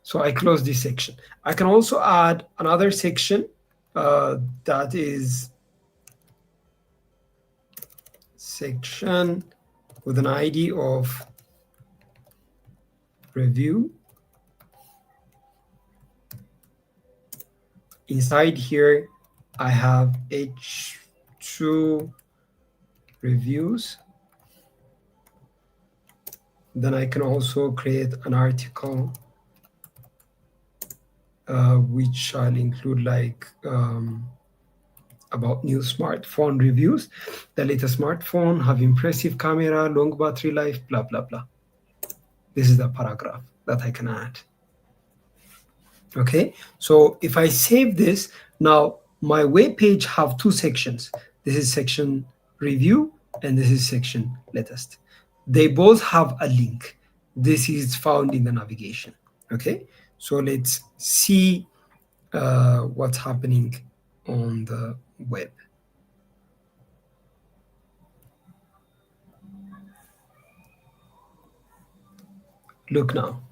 So I close this section. I can also add another section that is section with an ID of review. Inside here, I have H2 reviews. Then I can also create an article which shall include like about new smartphone reviews. The latest smartphone have impressive camera, long battery life, blah, blah, blah. This is the paragraph that I can add. Okay, so if I save this, now my web page have two sections. This is section review and this is section latest. They both have a link. This is found in the navigation. Okay, so let's see what's happening on the web. Look now.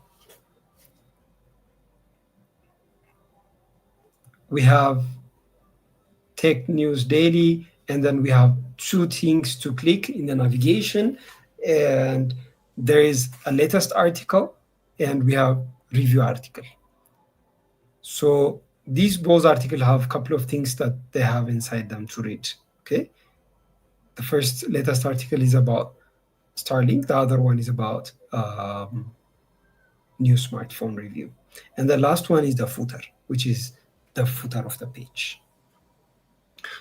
We have Tech News Daily, and then we have two things to click in the navigation, and there is a latest article, and we have review article. So these both articles have a couple of things that they have inside them to read. Okay, the first latest article is about Starlink. The other one is about new smartphone review, and the last one is the footer, which is the footer of the page.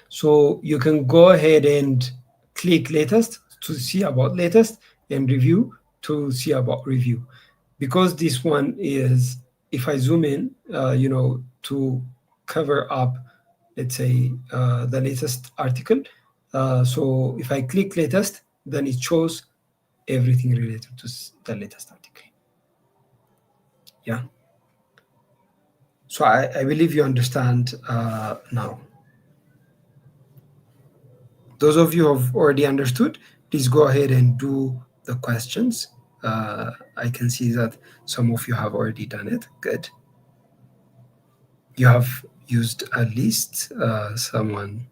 So you can go ahead and click latest to see about latest and review to see about review. Because this one is, if I zoom in, to cover up, let's say, the latest article. So if I click latest, then it shows everything related to the latest article. Yeah. So I believe you understand now. Those of you who have already understood, please go ahead and do the questions. I can see that some of you have already done it. Good. You have used a list. Someone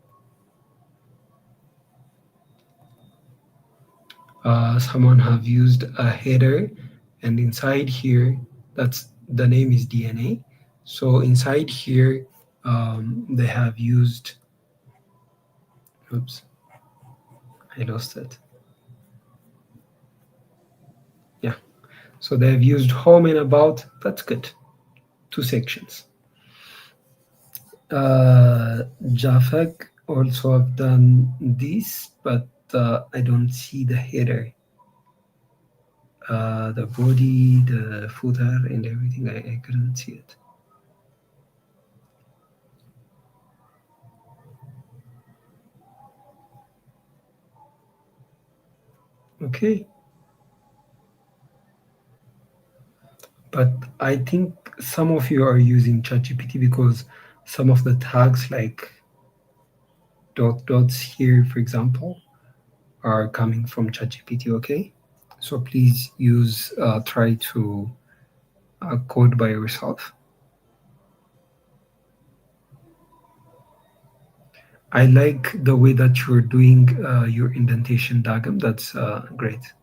have used a header, and inside here, that's the name is DNA. So inside here, they have used. Oops, I lost it. Yeah. So they've used home and about. That's good. Two sections. Jafak also have done this, but I don't see the header. The body, the footer, and everything, I couldn't see it. Okay. But I think some of you are using ChatGPT because some of the tags like dots here, for example, are coming from ChatGPT, okay? So please use, try to code by yourself. I like the way that you're doing your indentation diagram. That's great.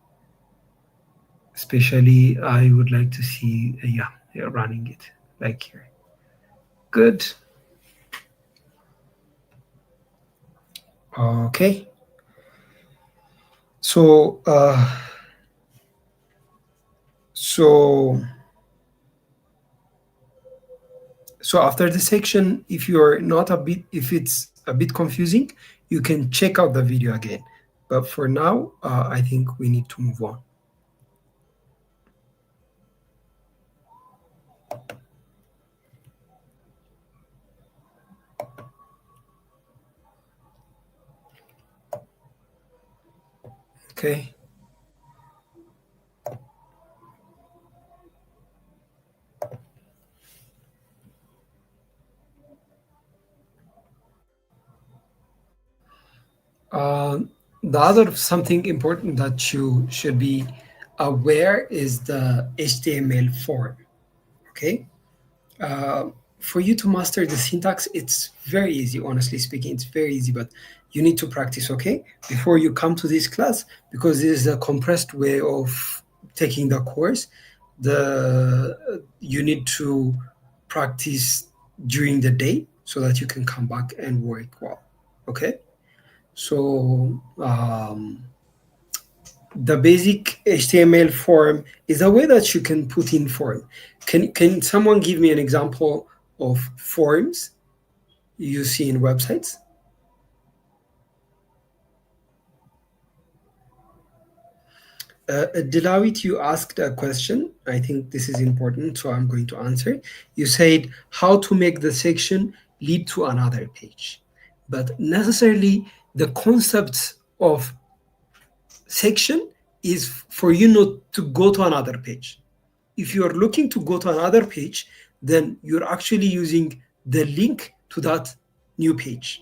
Especially, I would like to see, running it like here. Good. Okay. So, so after the section, if it's a bit confusing, you can check out the video again. But for now, I think we need to move on. Okay. Uh, the other something important that you should be aware is the HTML form. Okay. uh, for you to master the syntax, it's very easy. Honestly speaking, it's very easy, but you need to practice, okay, before you come to this class, because it is a compressed way of taking the course. The You need to practice during the day so that you can come back and work well. Okay, so the basic HTML form is a way that you can put in form. Can someone give me an example of forms you see in websites? Delawit, you asked a question. I think this is important, so I'm going to answer. You said how to make the section lead to another page. But necessarily, the concept of section is for you not to go to another page. If you are looking to go to another page, then you're actually using the link to that new page.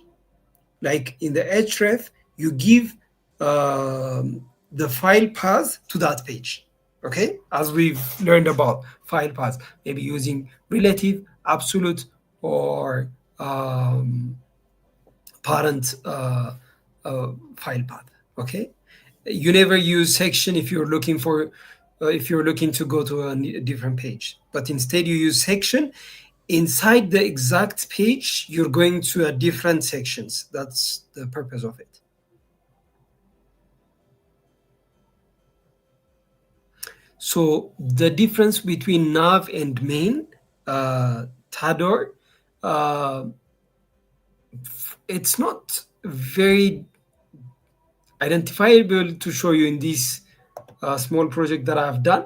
Like in the href, you give the file path to that page. Okay, as we've learned about file paths, maybe using relative, absolute, or parent file path. Okay, you never use section if you're looking for if you're looking to go to a different page, but instead you use section. Inside the exact page, you're going to a different sections. That's the purpose of it. So the difference between nav and main, Tador, uh, it's not very identifiable to show you in this small project that I've done,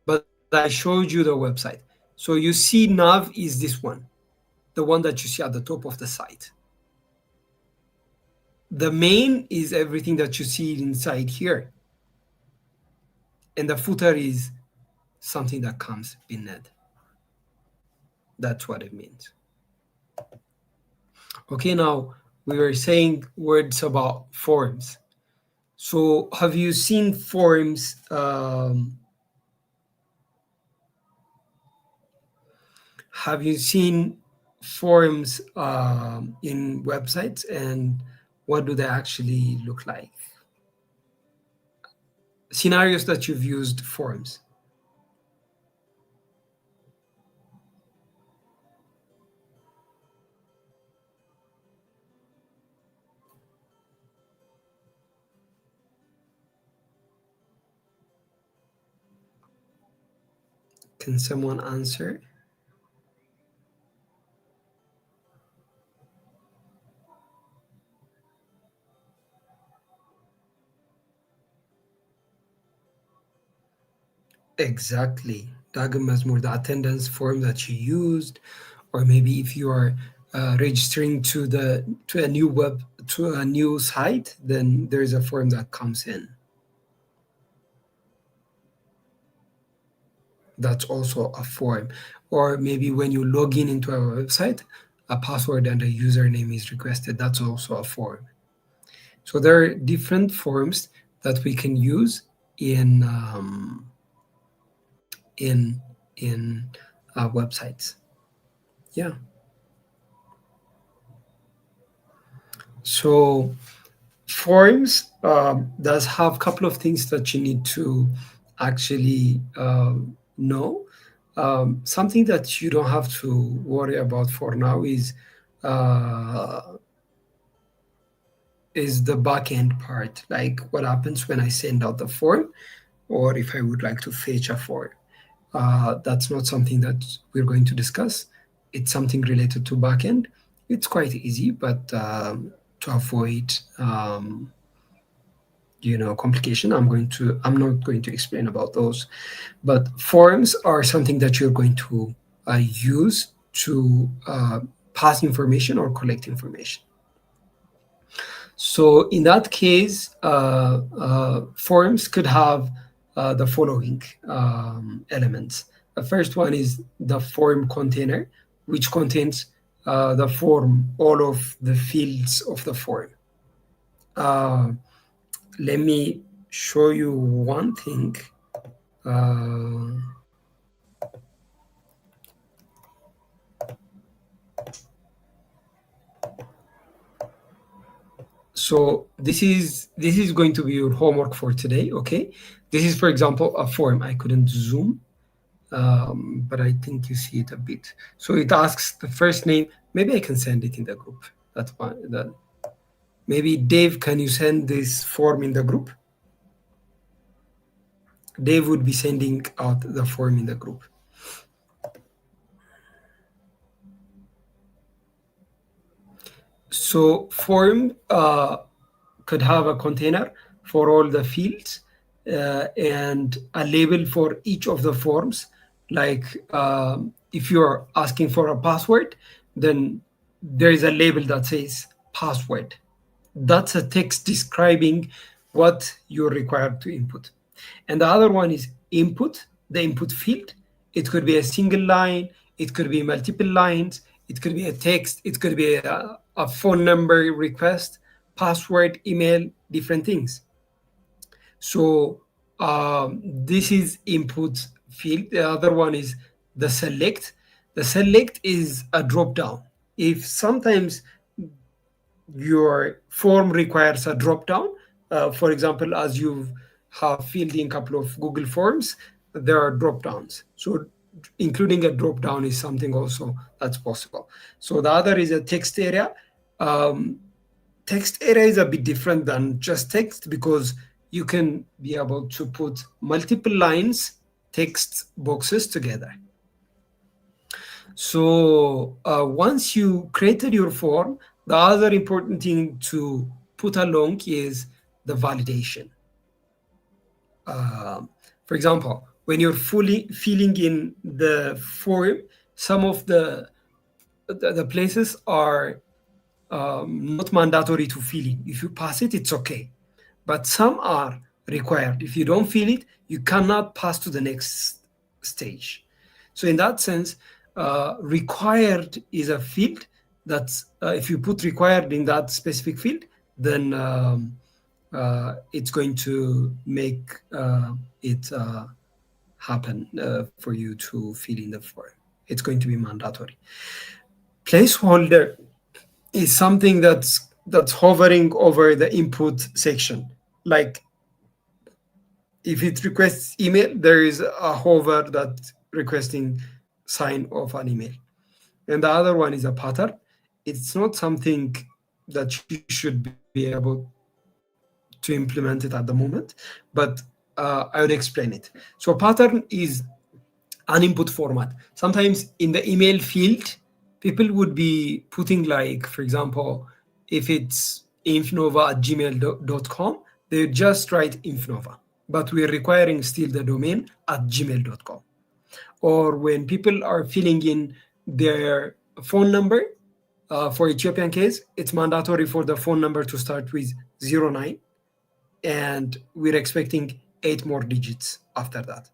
but I showed you the website. So you see nav is this one, the one that you see at the top of the site. The main is everything that you see inside here. And the footer is something that comes beneath. That's what it means. Okay, now we were saying words about forms. So have you seen forms? Have you seen forms in websites, and what do they actually look like? Scenarios that you've used forms. Can someone answer? Exactly. Dagam Mazmur, the attendance form that you used, or maybe if you are registering to a new site, then there is a form that comes in. That's also a form. Or maybe when you log in into our website, a password and a username is requested. That's also a form. So there are different forms that we can use in websites. Yeah. So forms does have a couple of things that you need to actually know. Something that you don't have to worry about for now is the backend part, like what happens when I send out the form, or if I would like to fetch a form. That's not something that we're going to discuss. It's something related to backend. It's quite easy, but to avoid complication, I'm not going to explain about those. But forms are something that you're going to use to pass information or collect information. So in that case, forms could have the following elements. The first one is the form container, which contains the form, all of the fields of the form. Let me show you one thing. Uh, so this is going to be your homework for today. Okay, this is, for example, a form. I couldn't zoom, but I think you see it a bit. So it asks the first name. Maybe I can send it in the group. That's fine. Maybe Dave, can you send this form in the group? Dave would be sending out the form in the group. So form could have a container for all the fields and a label for each of the forms. Like if you're asking for a password, then there is a label that says password. That's a text describing what you're required to input. And the other one is input, the input field. It could be a single line, it could be multiple lines, it could be a text, it could be a phone number request, password, email, different things. So this is input field. The other one is the select. The select is a drop down. If sometimes your form requires a drop down, for example, as you have filled in a couple of Google Forms, there are drop downs. So including a drop down is something also that's possible. So the other is a text area. Text area is a bit different than just text because you can be able to put multiple lines, text boxes together. So once you created your form, the other important thing to put along is the validation. For example, when you're fully filling in the form, some of the places are not mandatory to fill in. If you pass it, it's okay. But some are required. If you don't fill it, you cannot pass to the next stage. So in that sense, required is a field that's if you put required in that specific field, then it's going to make it happen for you to fill in the form. It's going to be mandatory. Placeholder is something that's hovering over the input section. Like if it requests email, there is a hover that requesting sign of an email. And the other one is a pattern. It's not something that you should be able to implement it at the moment, but I would explain it. So pattern is an input format. Sometimes in the email field, people would be putting, like, for example, if it's infnova@gmail.com, they just write infnova, but we're requiring still the domain at gmail.com. Or when people are filling in their phone number, for Ethiopian case, it's mandatory for the phone number to start with 09, and we're expecting 8 more digits after that.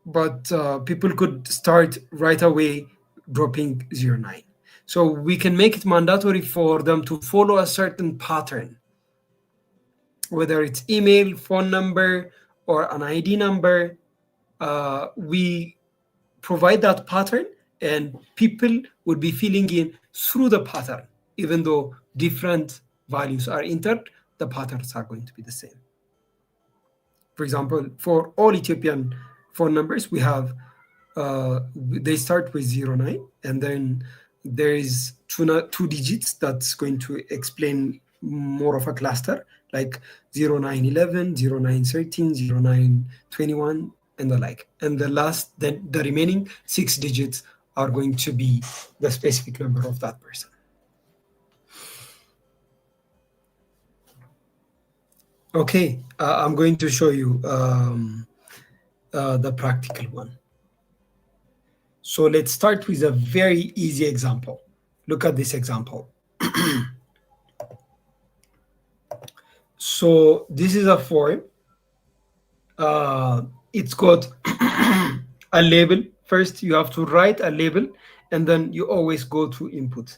But people could start right away dropping 09. So we can make it mandatory for them to follow a certain pattern, whether it's email, phone number, or an ID number. We provide that pattern, and people would be filling in through the pattern. Even though different values are entered, the patterns are going to be the same. For example, for all Ethiopian phone numbers, we have they start with 09, and then there is two digits that's going to explain more of a cluster, like 0911, 0913, 0921, and the like. And the remaining 6 digits are going to be the specific number of that person. Okay, I'm going to show you the practical one. So let's start with a very easy example. Look at this example. So this is a form. It's got a label. First, you have to write a label, and then you always go to input.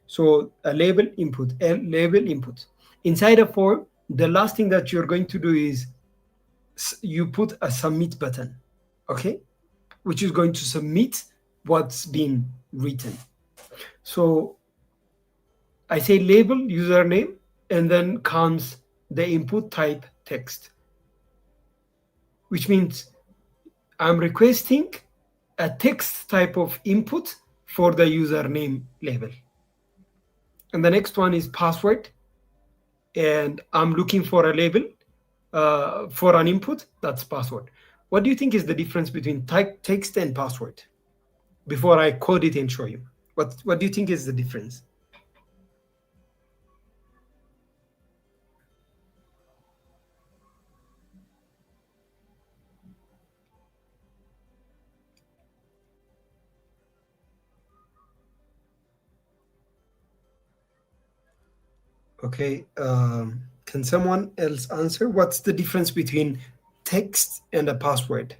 So a label input, a label input. Inside a form, the last thing that you're going to do is you put a submit button, okay, which is going to submit what's been written. So I say label username, and then comes the input type text, which means I'm requesting a text type of input for the username label. And the next one is password, and I'm looking for a label for an input that's password. What do you think is the difference between text and password? Before I code it and show you, what do you think is the difference? Okay, can someone else answer? What's the difference between text and a password?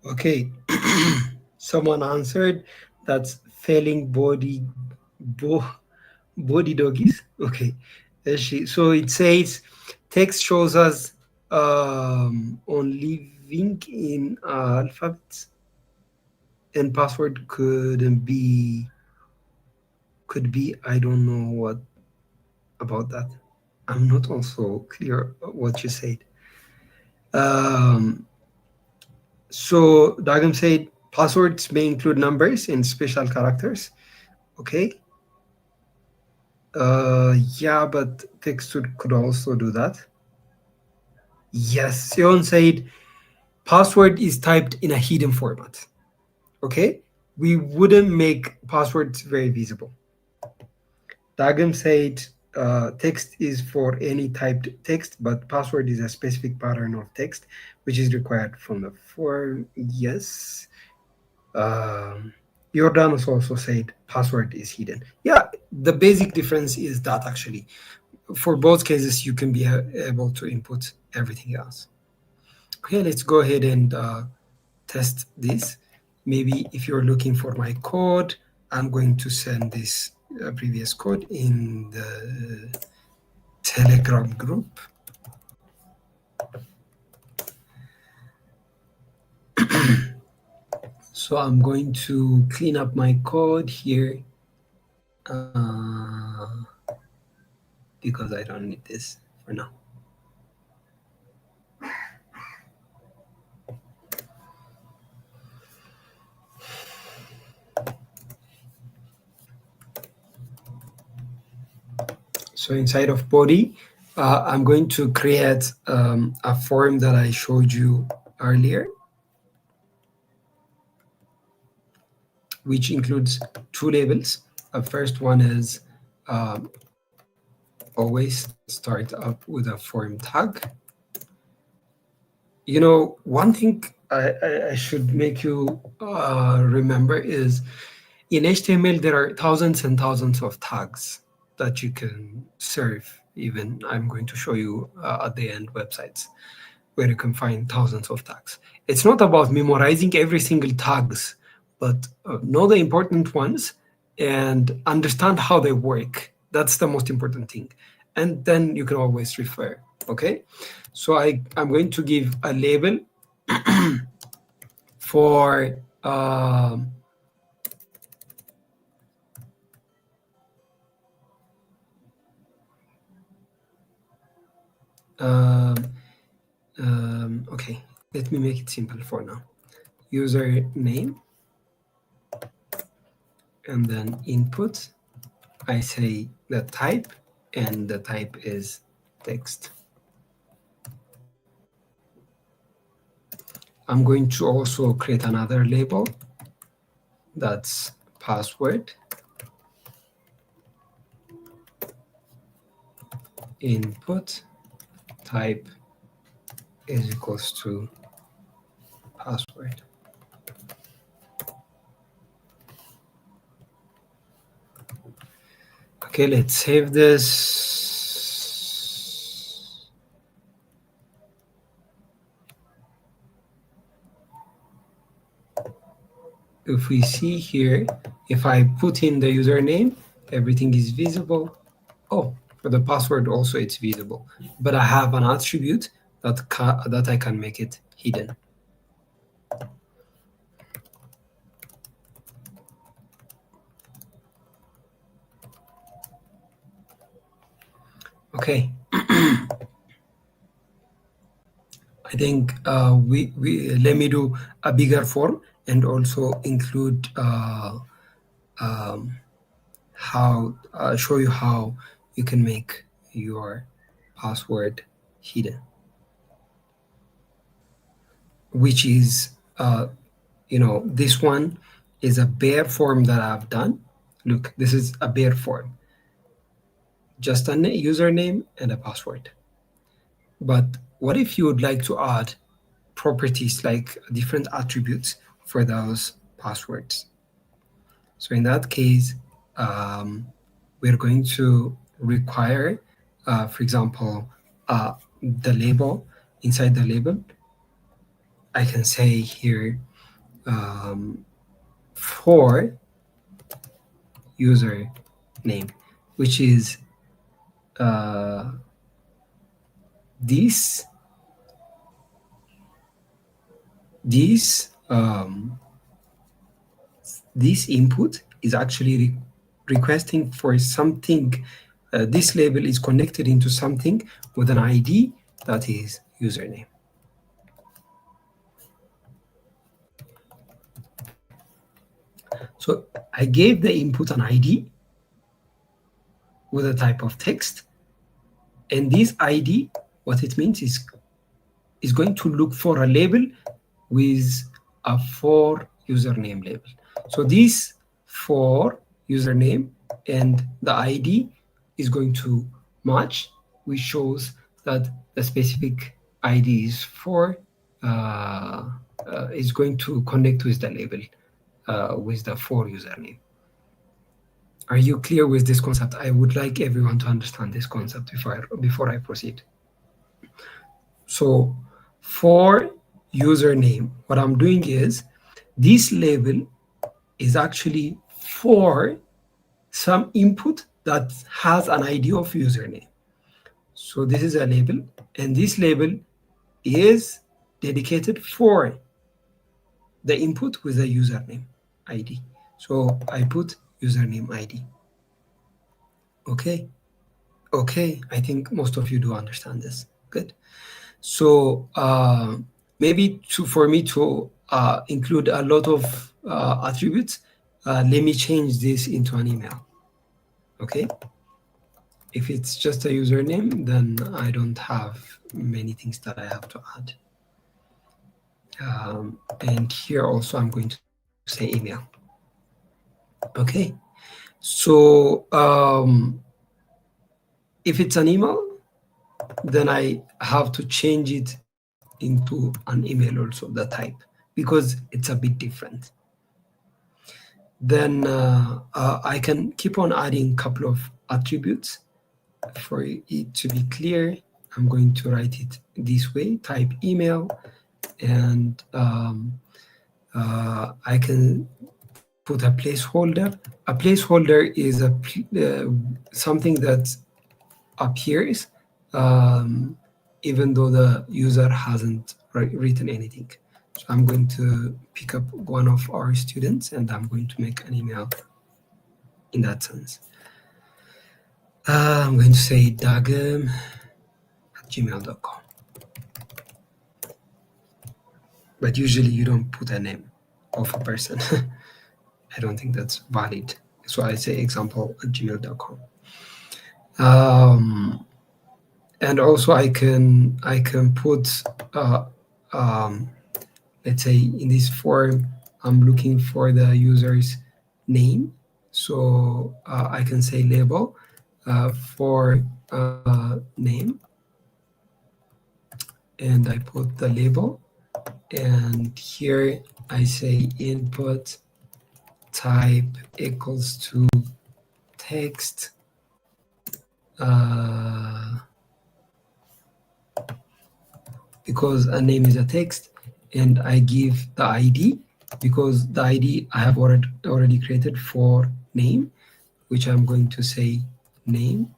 Okay, someone answered. That's failing body doggies. Okay, so it says text shows us on living in alphabets, and password could be I don't know what about that. I'm not also clear what you said. Um, so Dagam said passwords may include numbers and special characters. Okay. Yeah, but text could also do that. Yes, Sion said password is typed in a hidden format. Okay, we wouldn't make passwords very visible. Dagam said text is for any typed text, but password is a specific pattern of text which is required from the form. Yes. Jordanus also said password is hidden. Yeah, the basic difference is that actually for both cases you can be able to input everything else. Okay, let's go ahead and test this. Maybe if you're looking for my code, I'm going to send this previous code in the Telegram group. So I'm going to clean up my code here because I don't need this for now. So inside of body, I'm going to create a form that I showed you earlier, which includes two labels. The first one is always start up with a form tag. You know, one thing I should make you remember is in HTML, there are thousands and thousands of tags that you can serve. Even I'm going to show you at the end websites where you can find thousands of tags. It's not about memorizing every single tags, but know the important ones and understand how they work. That's the most important thing. And then you can always refer, okay? So I'm going to give a label for okay, let me make it simple for now. Username, and then input. I say the type, and the type is text. I'm going to also create another label that's password, input, type is equals to password. Okay, let's save this. If we see here, if I put in the username, everything is visible. Oh, for the password also it's visible, but I have an attribute that I can make it hidden. Okay. I think we let me do a bigger form and also include how show you how you can make your password hidden, which is this one is a bare form that I've done. Look, this is a bare form, just a username and a password. But what if you would like to add properties like different attributes for those passwords? So in that case, we're going to require, for example, the label. Inside the label, I can say here for user name, which is this this input is actually requesting for something. This label is connected into something with an ID that is username. So I gave the input an ID with a type of text, and this ID, what it means is going to look for a label with a for username label. So this for username and the ID is going to match, which shows that the specific ID is for is going to connect with the label with the for username. Are you clear with this concept? I would like everyone to understand this concept before I proceed. So for username, what I'm doing is this label is actually for some input that has an ID of username. So this is a label, and this label is dedicated for the input with a username ID. So I put username ID. Okay, I think most of you do understand this. Good. So maybe for me to include a lot of attributes, let me change this into an email. Okay. If it's just a username, then I don't have many things that I have to add. And here also I'm going to say email. Okay. So if it's an email, then I have to change it into an email also, the type, because it's a bit different. Then I can keep on adding a couple of attributes. For it to be clear, I'm going to write it this way, type email, and I can put a placeholder. A placeholder is something that appears even though the user hasn't written anything. So I'm going to pick up one of our students and I'm going to make an email in that sense. I'm going to say dagem@gmail.com. But usually you don't put a name of a person. I don't think that's valid. So I say example@gmail.com. And also I can put let's say in this form I'm looking for the user's name, so I can say label for name, and I put the label, and here I say input type equals to text, uh, because a name is a text, and I give the ID because the ID I have already created for name, which I'm going to say name.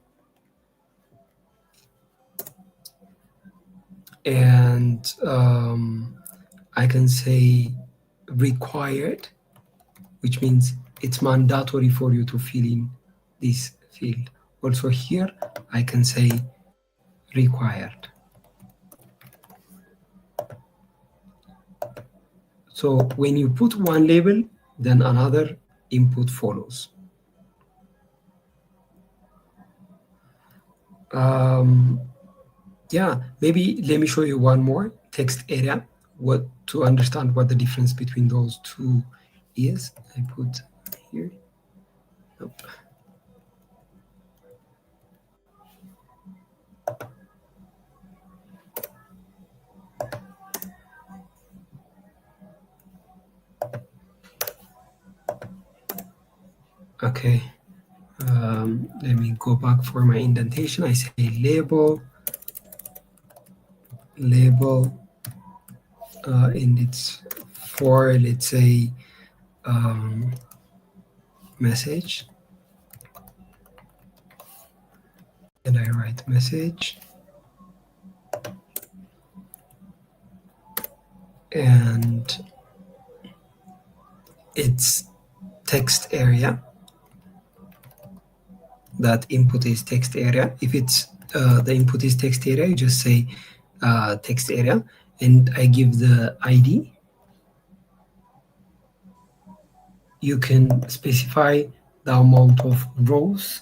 And I can say required, which means it's mandatory for you to fill in this field. Also here, I can say required. So when you put one label, then another input follows. Yeah, maybe let me show you one more text area, what to understand what the difference between those two is. I put here. Nope. Okay. Let me go back for my indentation. I say label, and it's for, let's say, message, and I write message, and it's text area. That input is text area. If it's the input is text area, you just say text area, and I give the ID. You can specify the amount of rows.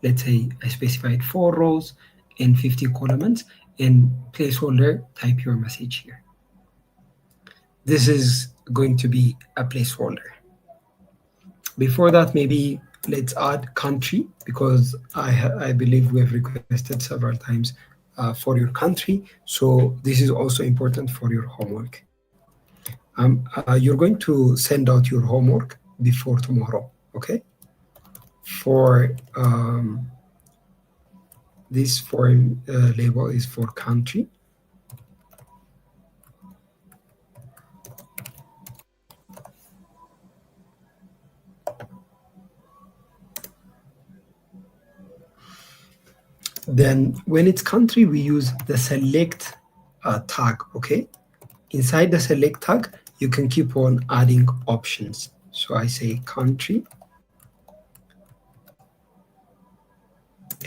Let's say I specified 4 rows and 50 columns, and placeholder, type your message here. This is going to be a placeholder. Before that, maybe let's add country, because I believe we have requested several times for your country. So this is also important for your homework. You're going to send out your homework before tomorrow, okay? For this foreign label is for country. Then when it's country, we use the select tag, okay? Inside the select tag, you can keep on adding options. So I say country.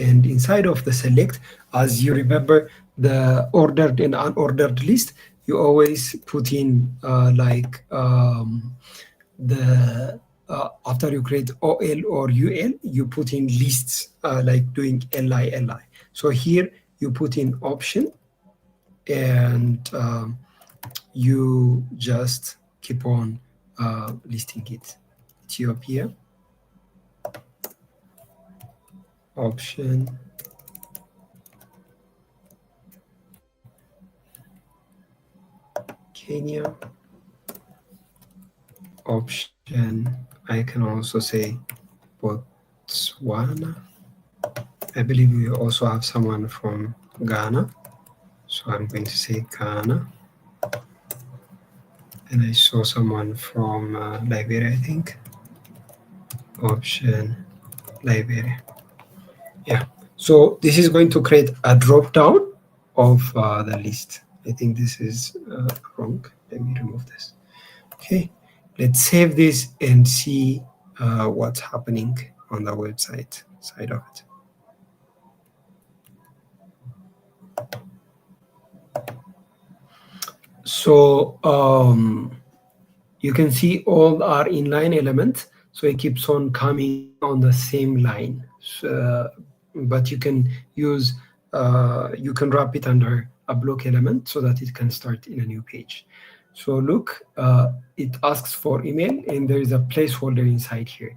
And inside of the select, as you remember, the ordered and unordered list, you always put in the after you create OL or UL, you put in lists like doing LI. So here you put in option, and you just keep on listing it. Ethiopia, option, Kenya, option. I can also say Botswana. I believe we also have someone from Ghana, so I'm going to say Ghana. And I saw someone from Liberia, I think. Option, Liberia. Yeah. So this is going to create a drop down of the list. I think this is wrong. Let me remove this. Okay. Let's save this and see what's happening on the website side of it. So you can see all our inline elements. So it keeps on coming on the same line. So, but you can use, you can wrap it under a block element so that it can start in a new page. So look, it asks for email, and there is a placeholder inside here,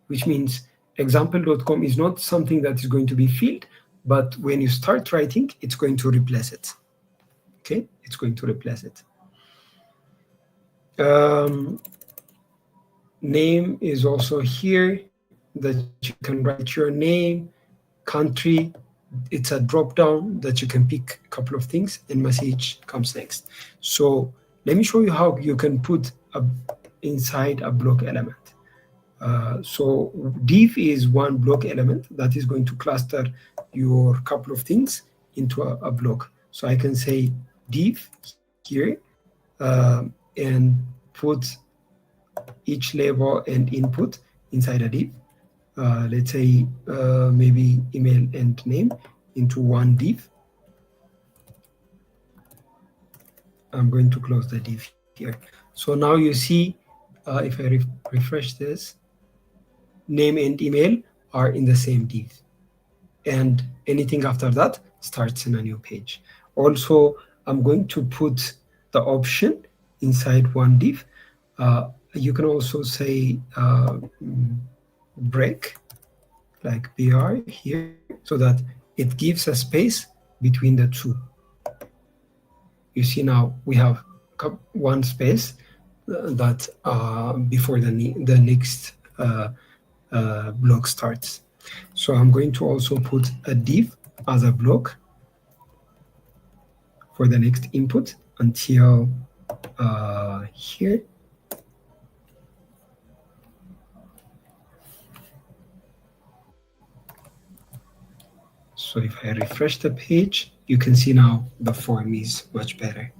which means example.com is not something that is going to be filled, but when you start writing, it's going to replace it. Okay, it's going to replace it. Name is also here, that you can write your name, country, it's a drop down that you can pick a couple of things, and message comes next. So let me show you how you can put inside a block element. So div is one block element that is going to cluster your couple of things into a block. So I can say div here and put each label and input inside a div. Let's say maybe email and name into one div. I'm going to close the div here. So now you see, if I refresh this, name and email are in the same div. And anything after that starts in a new page. Also, I'm going to put the option inside one div. You can also say break, like BR here, so that it gives a space between the two. You see now we have one space that before the next block starts. So I'm going to also put a div as a block for the next input until here. So if I refresh the page, you can see now the form is much better.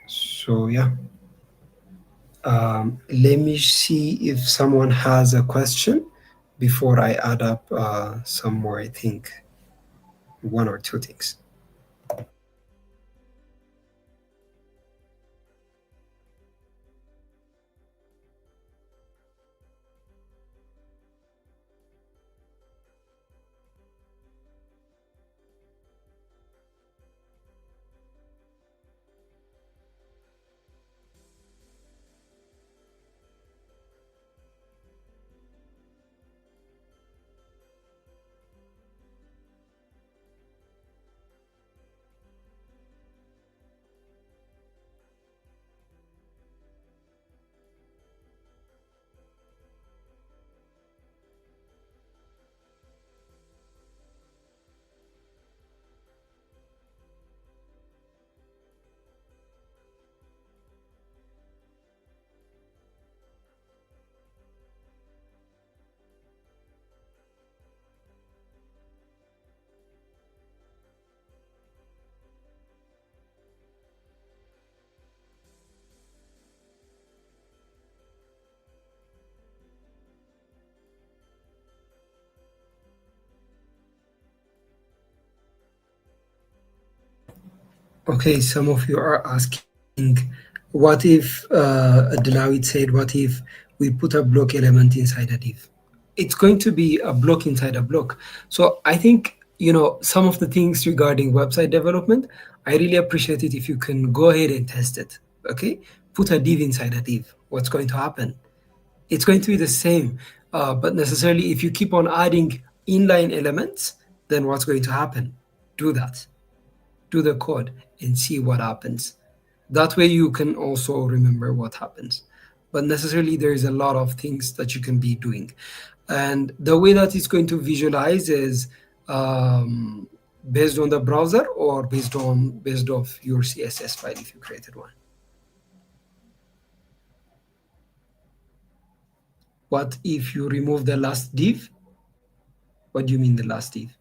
So yeah. Let me see if someone has a question before I add up some more, I think, one or two things. Okay, some of you are asking, what if Delawit said, what if we put a block element inside a div? It's going to be a block inside a block. So I think, some of the things regarding website development, I really appreciate it if you can go ahead and test it. Okay, put a div inside a div. What's going to happen? It's going to be the same, but necessarily if you keep on adding inline elements, then what's going to happen? Do that. Do the code and see what happens. That way you can also remember what happens. But necessarily there is a lot of things that you can be doing. And the way that it's going to visualize is based on the browser or based off your CSS file if you created one. What if you remove the last div? What do you mean the last div?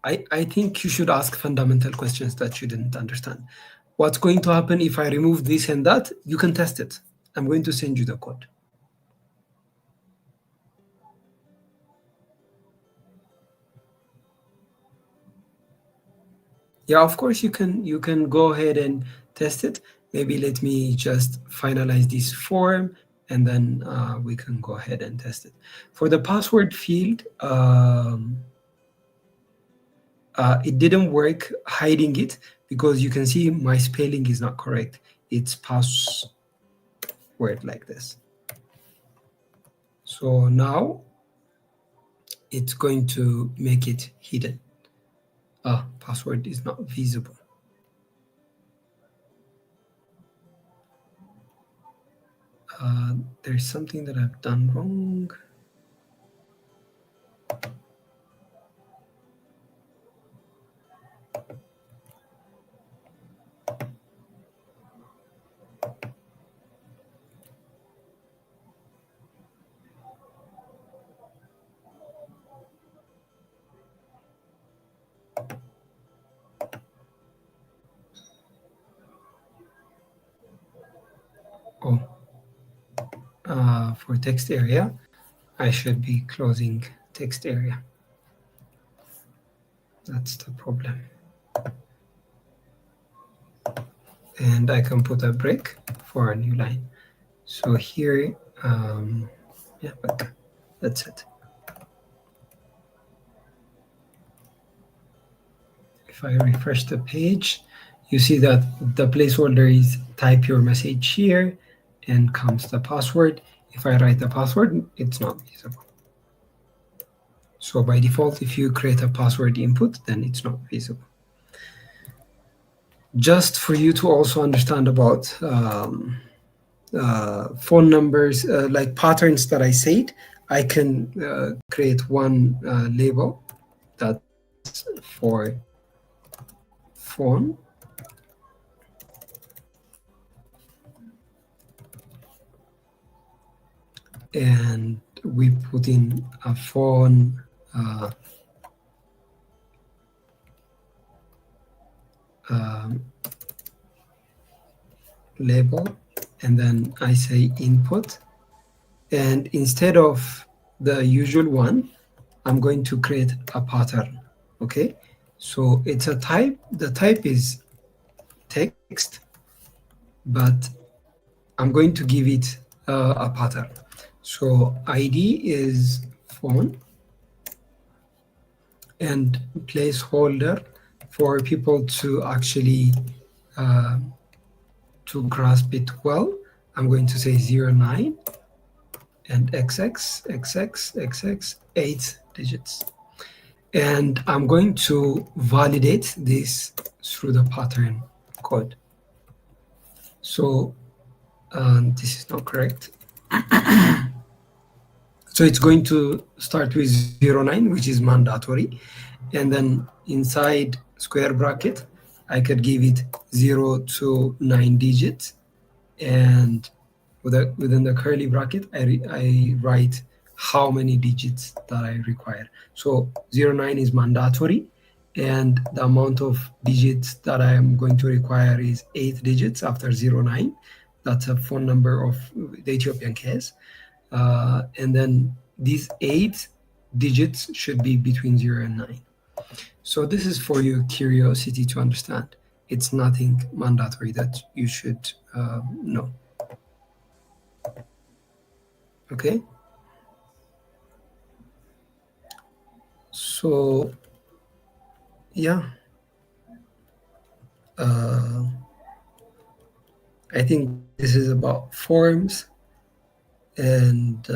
I think you should ask fundamental questions that you didn't understand. What's going to happen if I remove this and that? You can test it. I'm going to send you the code. Yeah, of course you can go ahead and test it. Maybe let me just finalize this form and then we can go ahead and test it. For the password field, it didn't work hiding it because you can see my spelling is not correct. It's password like this. So now it's going to make it hidden. Password is not visible. There's something that I've done wrong. For text area, I should be closing text area. That's the problem. And I can put a break for a new line. So here, yeah, but that's it. If I refresh the page, you see that the placeholder is type your message here and comes the password. If I write the password, it's not visible. So by default, if you create a password input, then it's not visible. Just for you to also understand about phone numbers, like patterns that I said, I can create one label that's for phone. And we put in a phone label, and then I say input. And instead of the usual one, I'm going to create a pattern. Okay, so it's a type. The type is text, but I'm going to give it a pattern. So ID is phone, and placeholder for people to actually to grasp it well, I'm going to say 09 and XX 8 digits. And I'm going to validate this through the pattern code. So this is not correct. So it's going to start with 09, which is mandatory. And then inside square bracket, I could give it 0 to 9 digits. And within the curly bracket, I write how many digits that I require. So 09 is mandatory, and the amount of digits that I am going to require is 8 digits after 09. That's a phone number of the Ethiopian case. And then these 8 digits should be between 0 and 9. So this is for your curiosity to understand. It's nothing mandatory that you should know. Okay. So yeah, I think this is about forms, and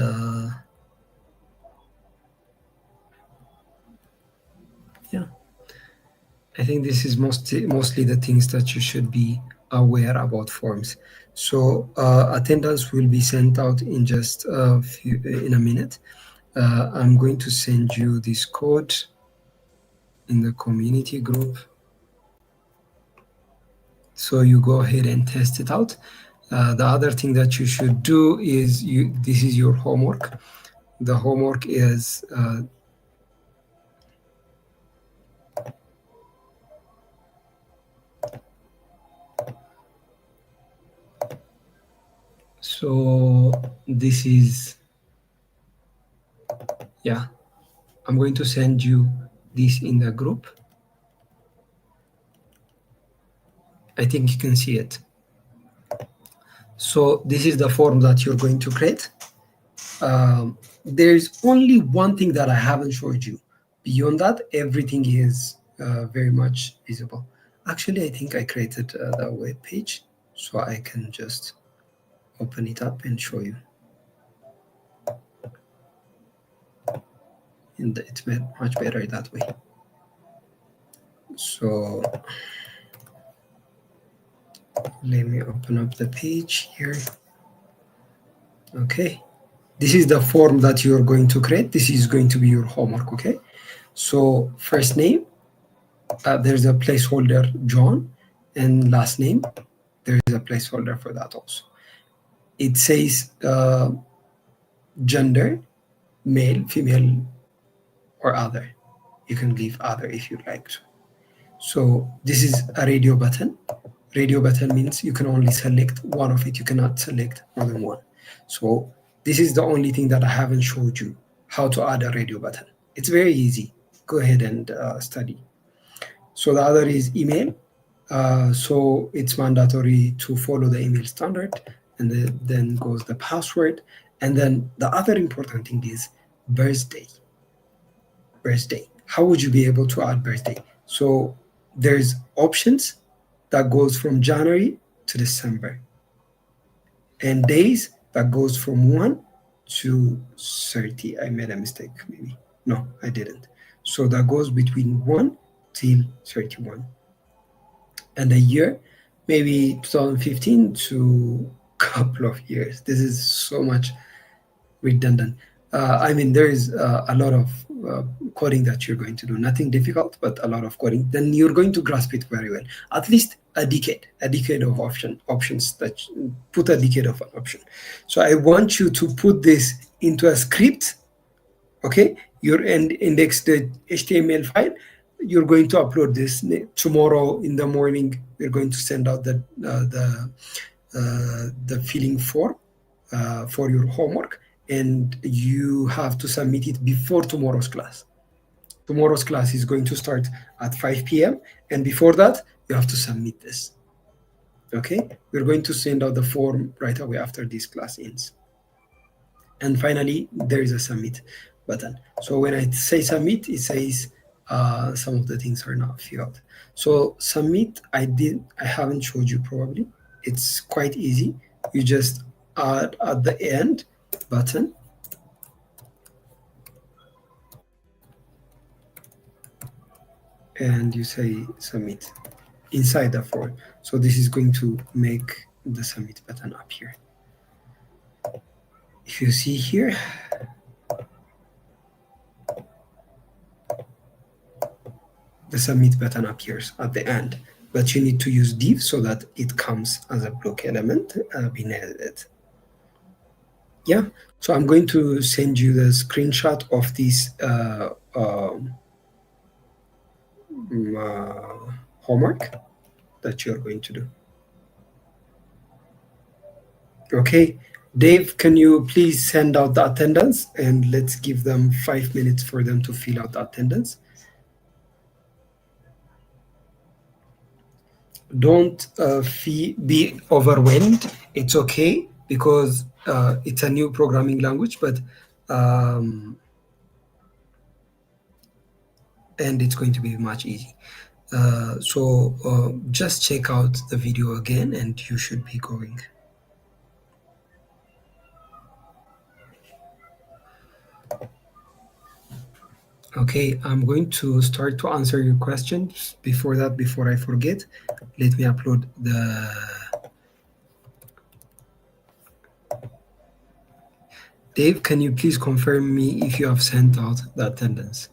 yeah, I think this is mostly the things that you should be aware about forms. So attendance will be sent out in just in a minute. I'm going to send you this code in the community group. So you go ahead and test it out. The other thing that you should do is this is your homework. The homework is so this is, yeah, I'm going to send you this in the group. I think you can see it. So this is the form that you're going to create. There's only one thing that I haven't showed you. Beyond that, everything is very much visible. Actually, I think I created the web page, so I can just open it up and show you. And it's much better that way. So let me open up the page here. Okay, this is the form that you're going to create. This is going to be your homework. Okay, so first name, there's a placeholder John, and last name, there's a placeholder for that also. It says gender, male, female, or other. You can leave other if you like to. So this is a radio button. Radio button means you can only select one of it. You cannot select more than one. So this is the only thing that I haven't showed you, how to add a radio button. It's very easy. Go ahead and study. So the other is email. So it's mandatory to follow the email standard, and then goes the password. And then the other important thing is birthday. Birthday. How would you be able to add birthday? So there's options that goes from January to December, and days that goes from 1 to 30. I made a mistake, maybe. No, I didn't. So that goes between 1 till 31. And a year, maybe 2015 to couple of years. This is so much redundant. I mean, there is a lot of coding that you're going to do. Nothing difficult, but a lot of coding. Then you're going to grasp it very well. At least a decade of options. That put a decade of an option. So I want you to put this into a script. Okay, your index the HTML file. You're going to upload this tomorrow in the morning. We're going to send out the filling form for your homework, and you have to submit it before tomorrow's class. Tomorrow's class is going to start at 5 p.m. and before that, you have to submit this. Okay, we're going to send out the form right away after this class ends. And finally, there is a submit button. So when I say submit, it says some of the things are not filled. So submit, I haven't showed you probably. It's quite easy. You just add at the end button, and you say submit inside the form. So this is going to make the submit button appear. If you see here, the submit button appears at the end, but you need to use div so that it comes as a block element beneath it. Yeah, so I'm going to send you the screenshot of this homework that you're going to do. Okay, Dave, can you please send out the attendance, and let's give them 5 minutes for them to fill out the attendance. Don't be overwhelmed. It's okay, because it's a new programming language, but and it's going to be much easy. So just check out the video again, and you should be going. Okay, I'm going to start to answer your questions. Before that, before I forget, let me upload the... Dave, can you please confirm me if you have sent out the attendance?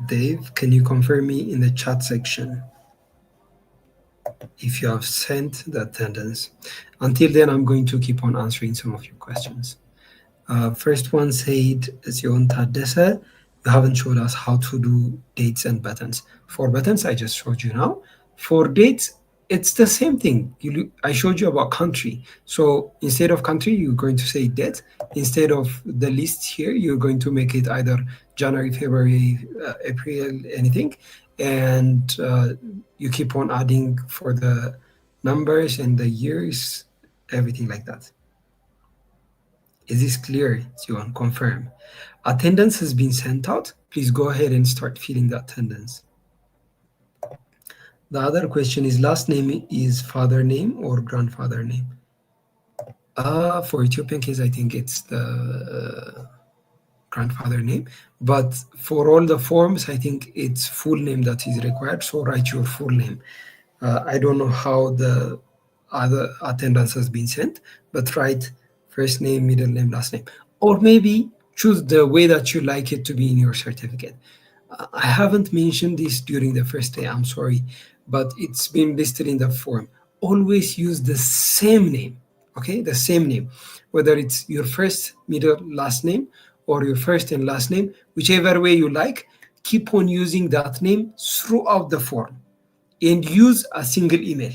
Dave, can you confirm me in the chat section if you have sent the attendance? Until then, I'm going to keep on answering some of your questions. First one said, Zion Tadessa, you haven't showed us how to do dates and buttons. For buttons, I just showed you now. For dates, it's the same thing. I showed you about country. So instead of country, you're going to say date. Instead of the list here, you're going to make it either January, February, April, anything. And you keep on adding for the numbers and the years, everything like that. Is this clear, Zion? Confirm. Attendance has been sent out. Please go ahead and start filling the attendance. The other question is, last name is father name or grandfather name? For Ethiopian case, I think it's the grandfather name. But for all the forms, I think it's full name that is required. So write your full name. I don't know how the other attendance has been sent, but write first name, middle name, last name. Or maybe choose the way that you like it to be in your certificate. I haven't mentioned this during the first day, I'm sorry, but it's been listed in the form. Always use the same name, okay? The same name, whether it's your first, middle, last name, or your first and last name, whichever way you like, keep on using that name throughout the form and use a single email.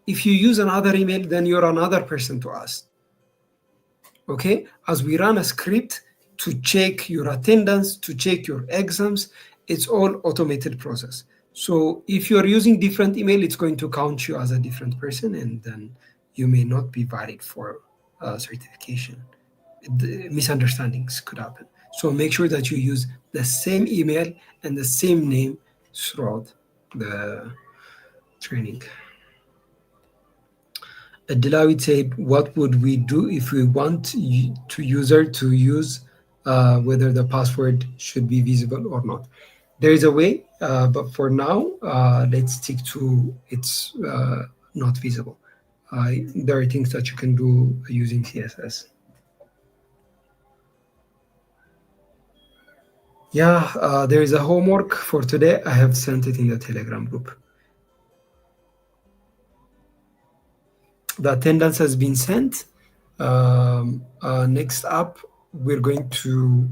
If you use another email, then you're another person to us. Okay, as we run a script to check your attendance, to check your exams, it's all automated process. So if you're using different email, it's going to count you as a different person, and then you may not be valid for certification. The misunderstandings could happen. So make sure that you use the same email and the same name throughout the training. Dilawi said, what would we do if we want to user to use whether the password should be visible or not? There is a way, but for now, let's stick to it's not visible. There are things that you can do using CSS. Yeah, there is a homework for today. I have sent it in the Telegram group. The attendance has been sent. Next up, we're going to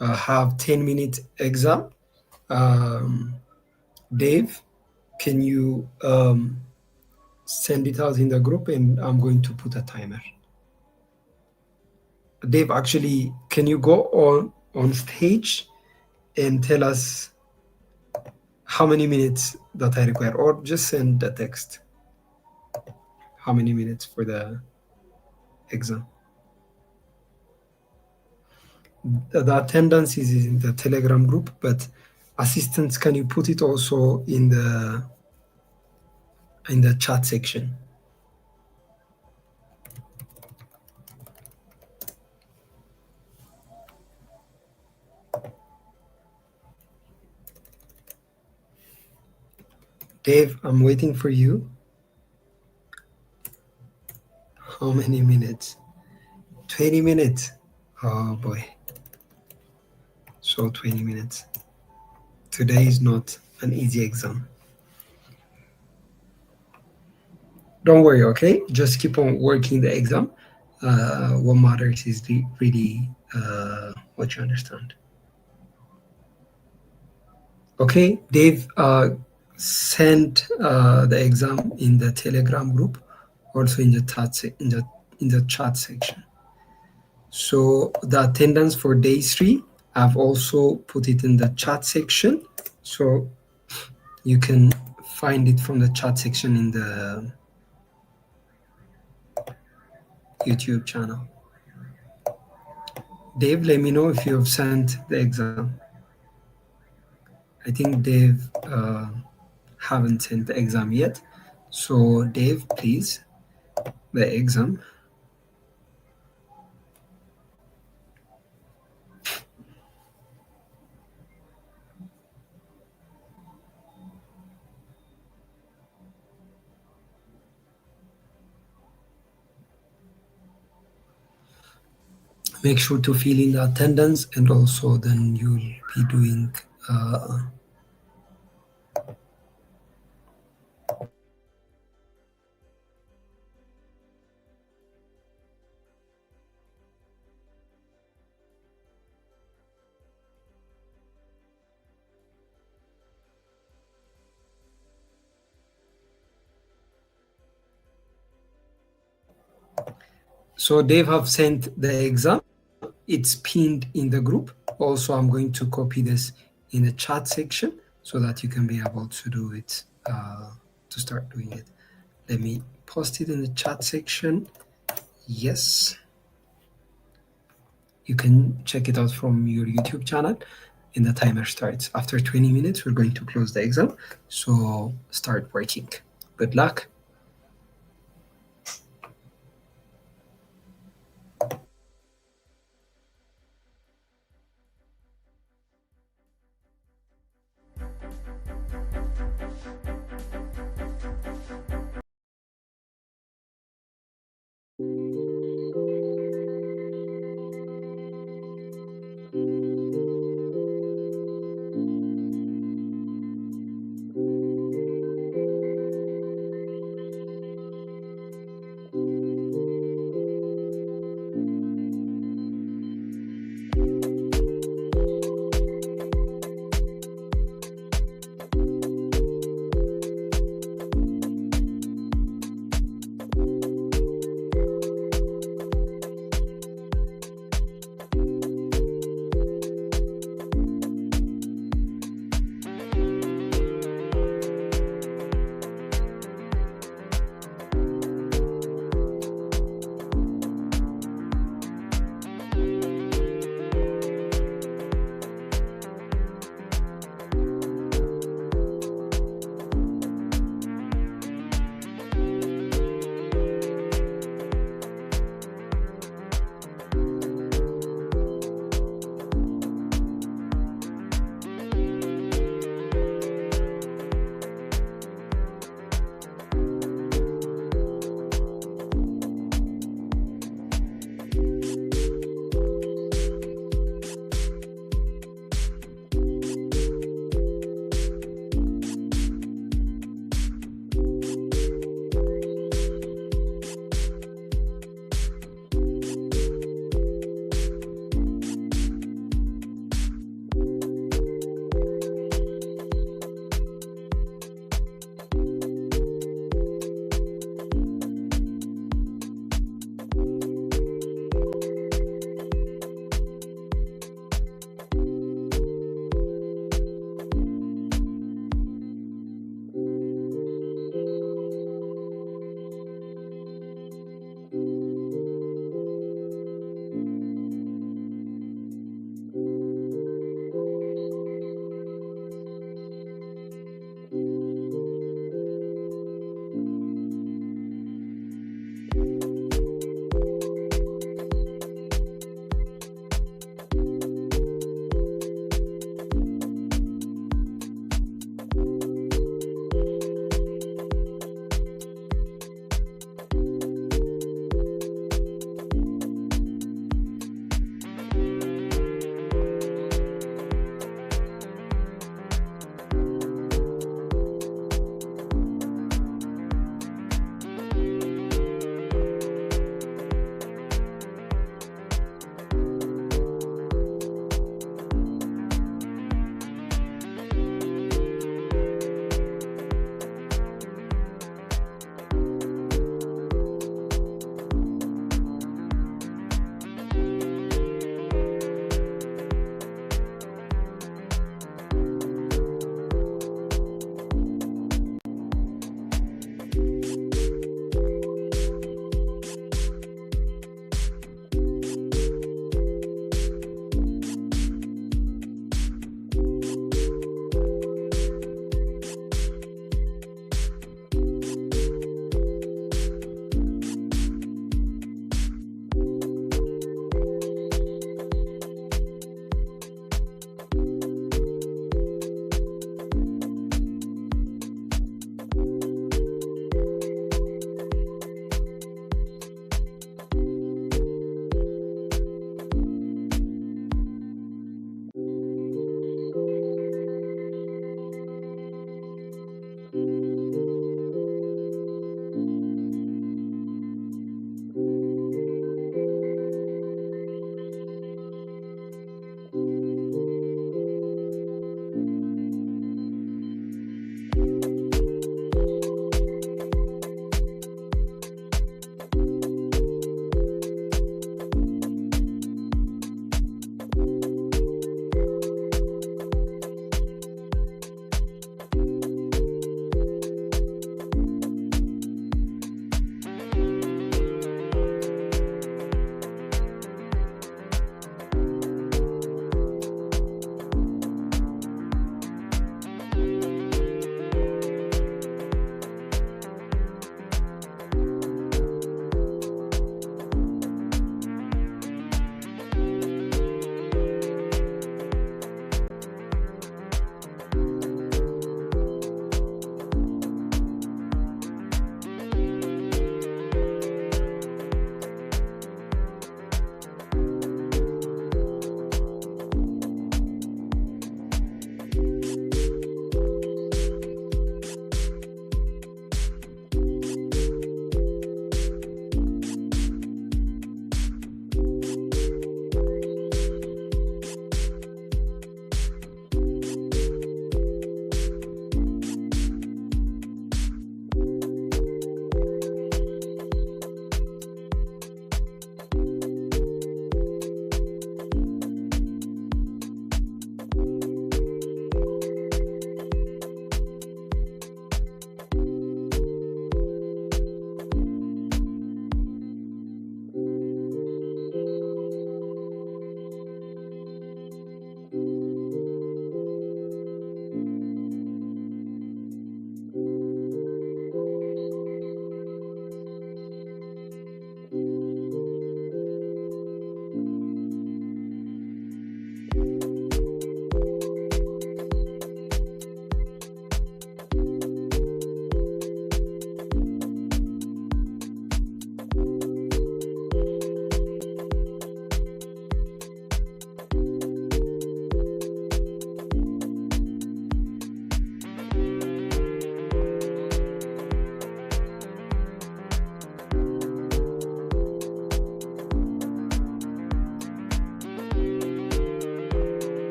have 10-minute exam. Dave, can you send it out in the group, and I'm going to put a timer. Dave, actually, can you go on stage and tell us how many minutes that I require, or just send the text? How many minutes for the exam? The attendance is in the Telegram group, but assistants, can you put it also in the chat section? Dave, I'm waiting for you. How many minutes? 20 minutes. Oh boy. So 20 minutes. Today is not an easy exam. Don't worry, okay? Just keep on working the exam. What matters is really what you understand. Okay, Dave, send the exam in the Telegram group, also in the chat section. So the attendance for day 3, I've also put it in the chat section, so you can find it from the chat section in the YouTube channel. Dave, let me know if you have sent the exam. I think Dave haven't sent the exam yet. So Dave, please, the exam. Make sure to fill in the attendance, and also then you'll be doing so Dave have sent the exam. It's pinned in the group. Also, I'm going to copy this in the chat section so that you can be able to do it, to start doing it. Let me post it in the chat section. Yes. You can check it out from your YouTube channel, and the timer starts. After 20 minutes, we're going to close the exam. So start working. Good luck.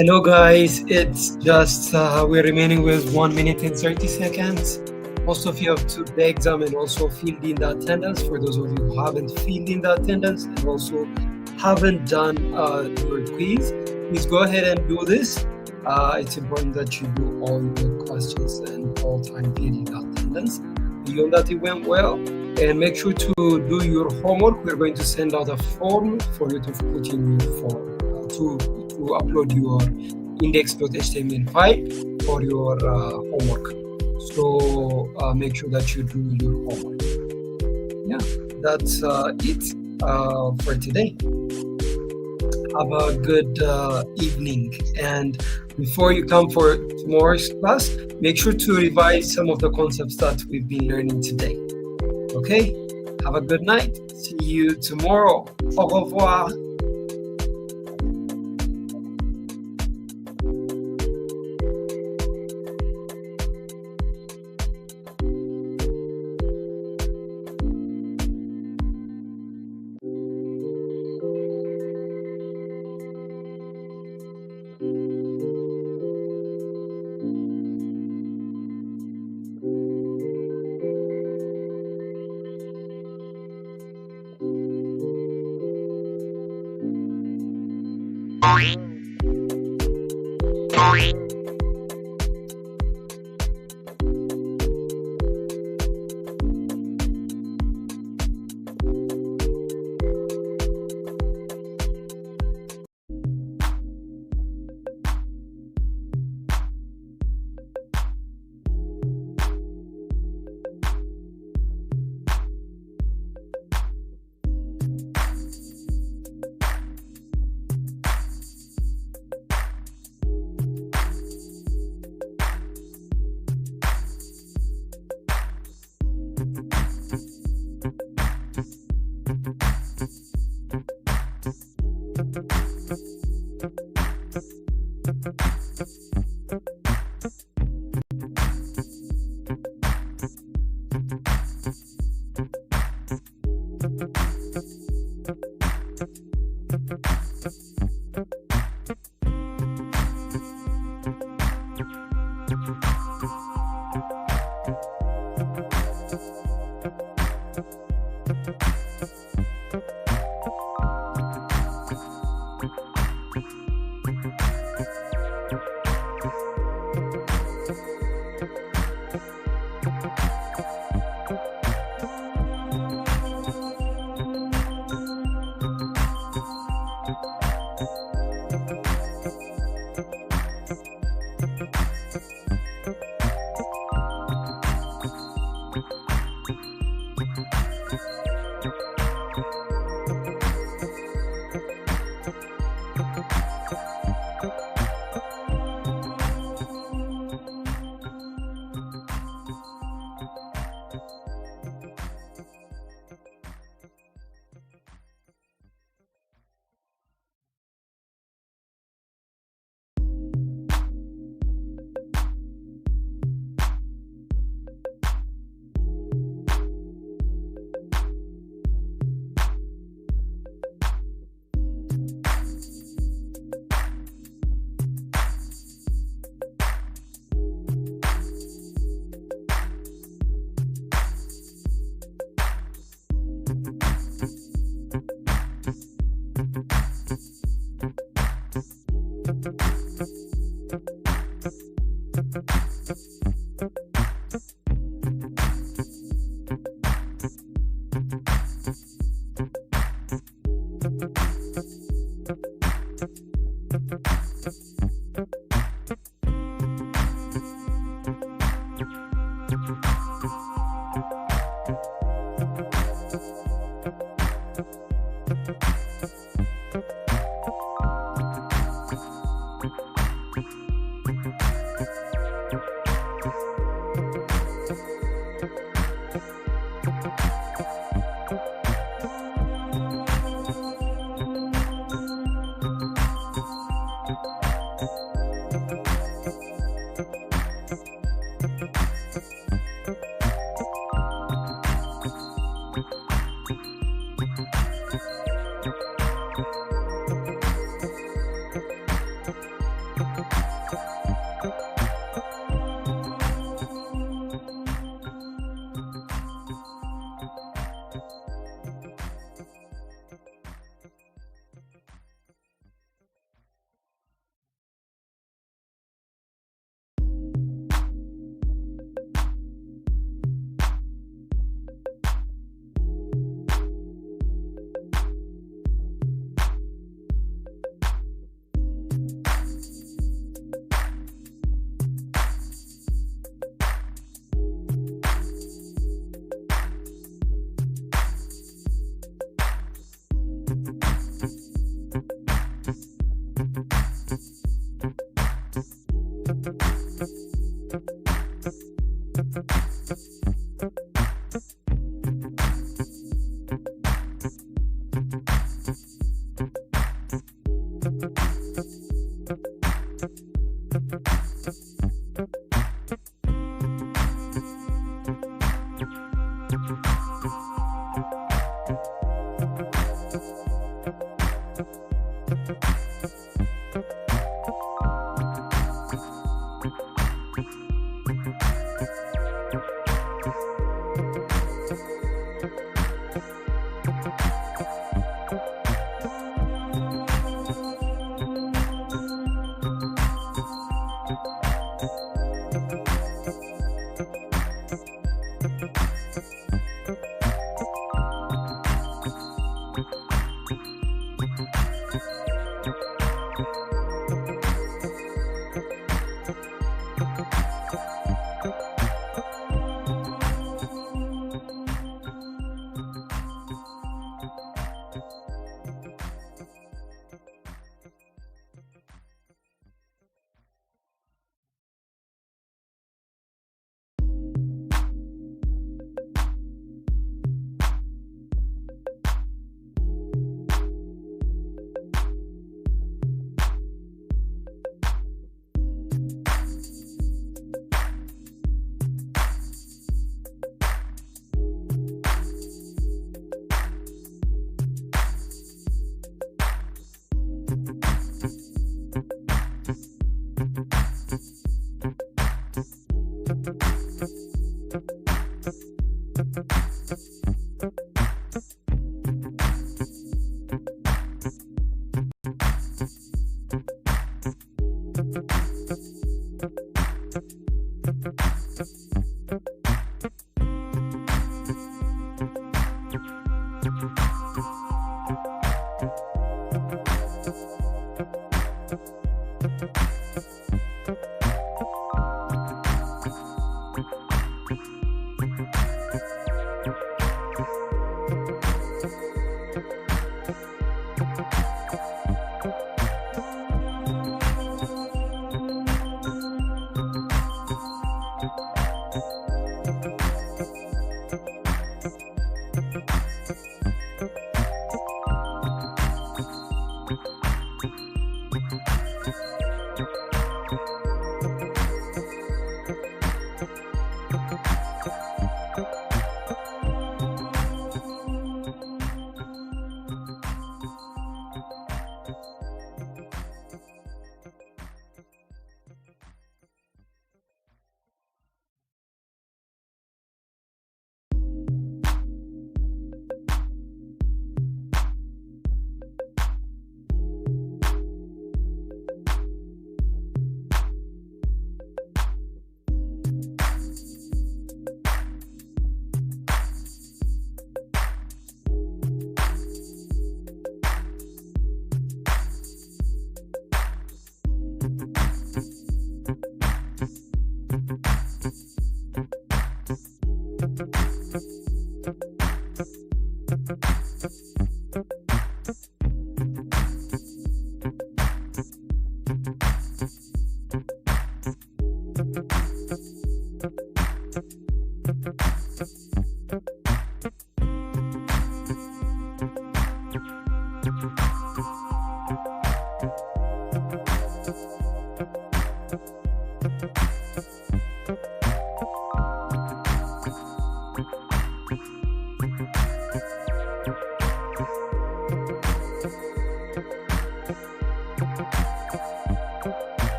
Hello, guys. It's just we're remaining with 1 minute and 30 seconds. Most of you have took the exam and also filled in the attendance. For those of you who haven't filled in the attendance and also haven't done your quiz, please go ahead and do this. It's important that you do all the questions and all time fill in the attendance. Beyond that, it went well. And make sure to do your homework. We're going to send out a form for you to put in your form to upload your index.html file for your homework. So make sure that you do your homework. Yeah, that's it for today. Have a good evening. And before you come for tomorrow's class, make sure to revise some of the concepts that we've been learning today. Okay? Have a good night. See you tomorrow. Au revoir.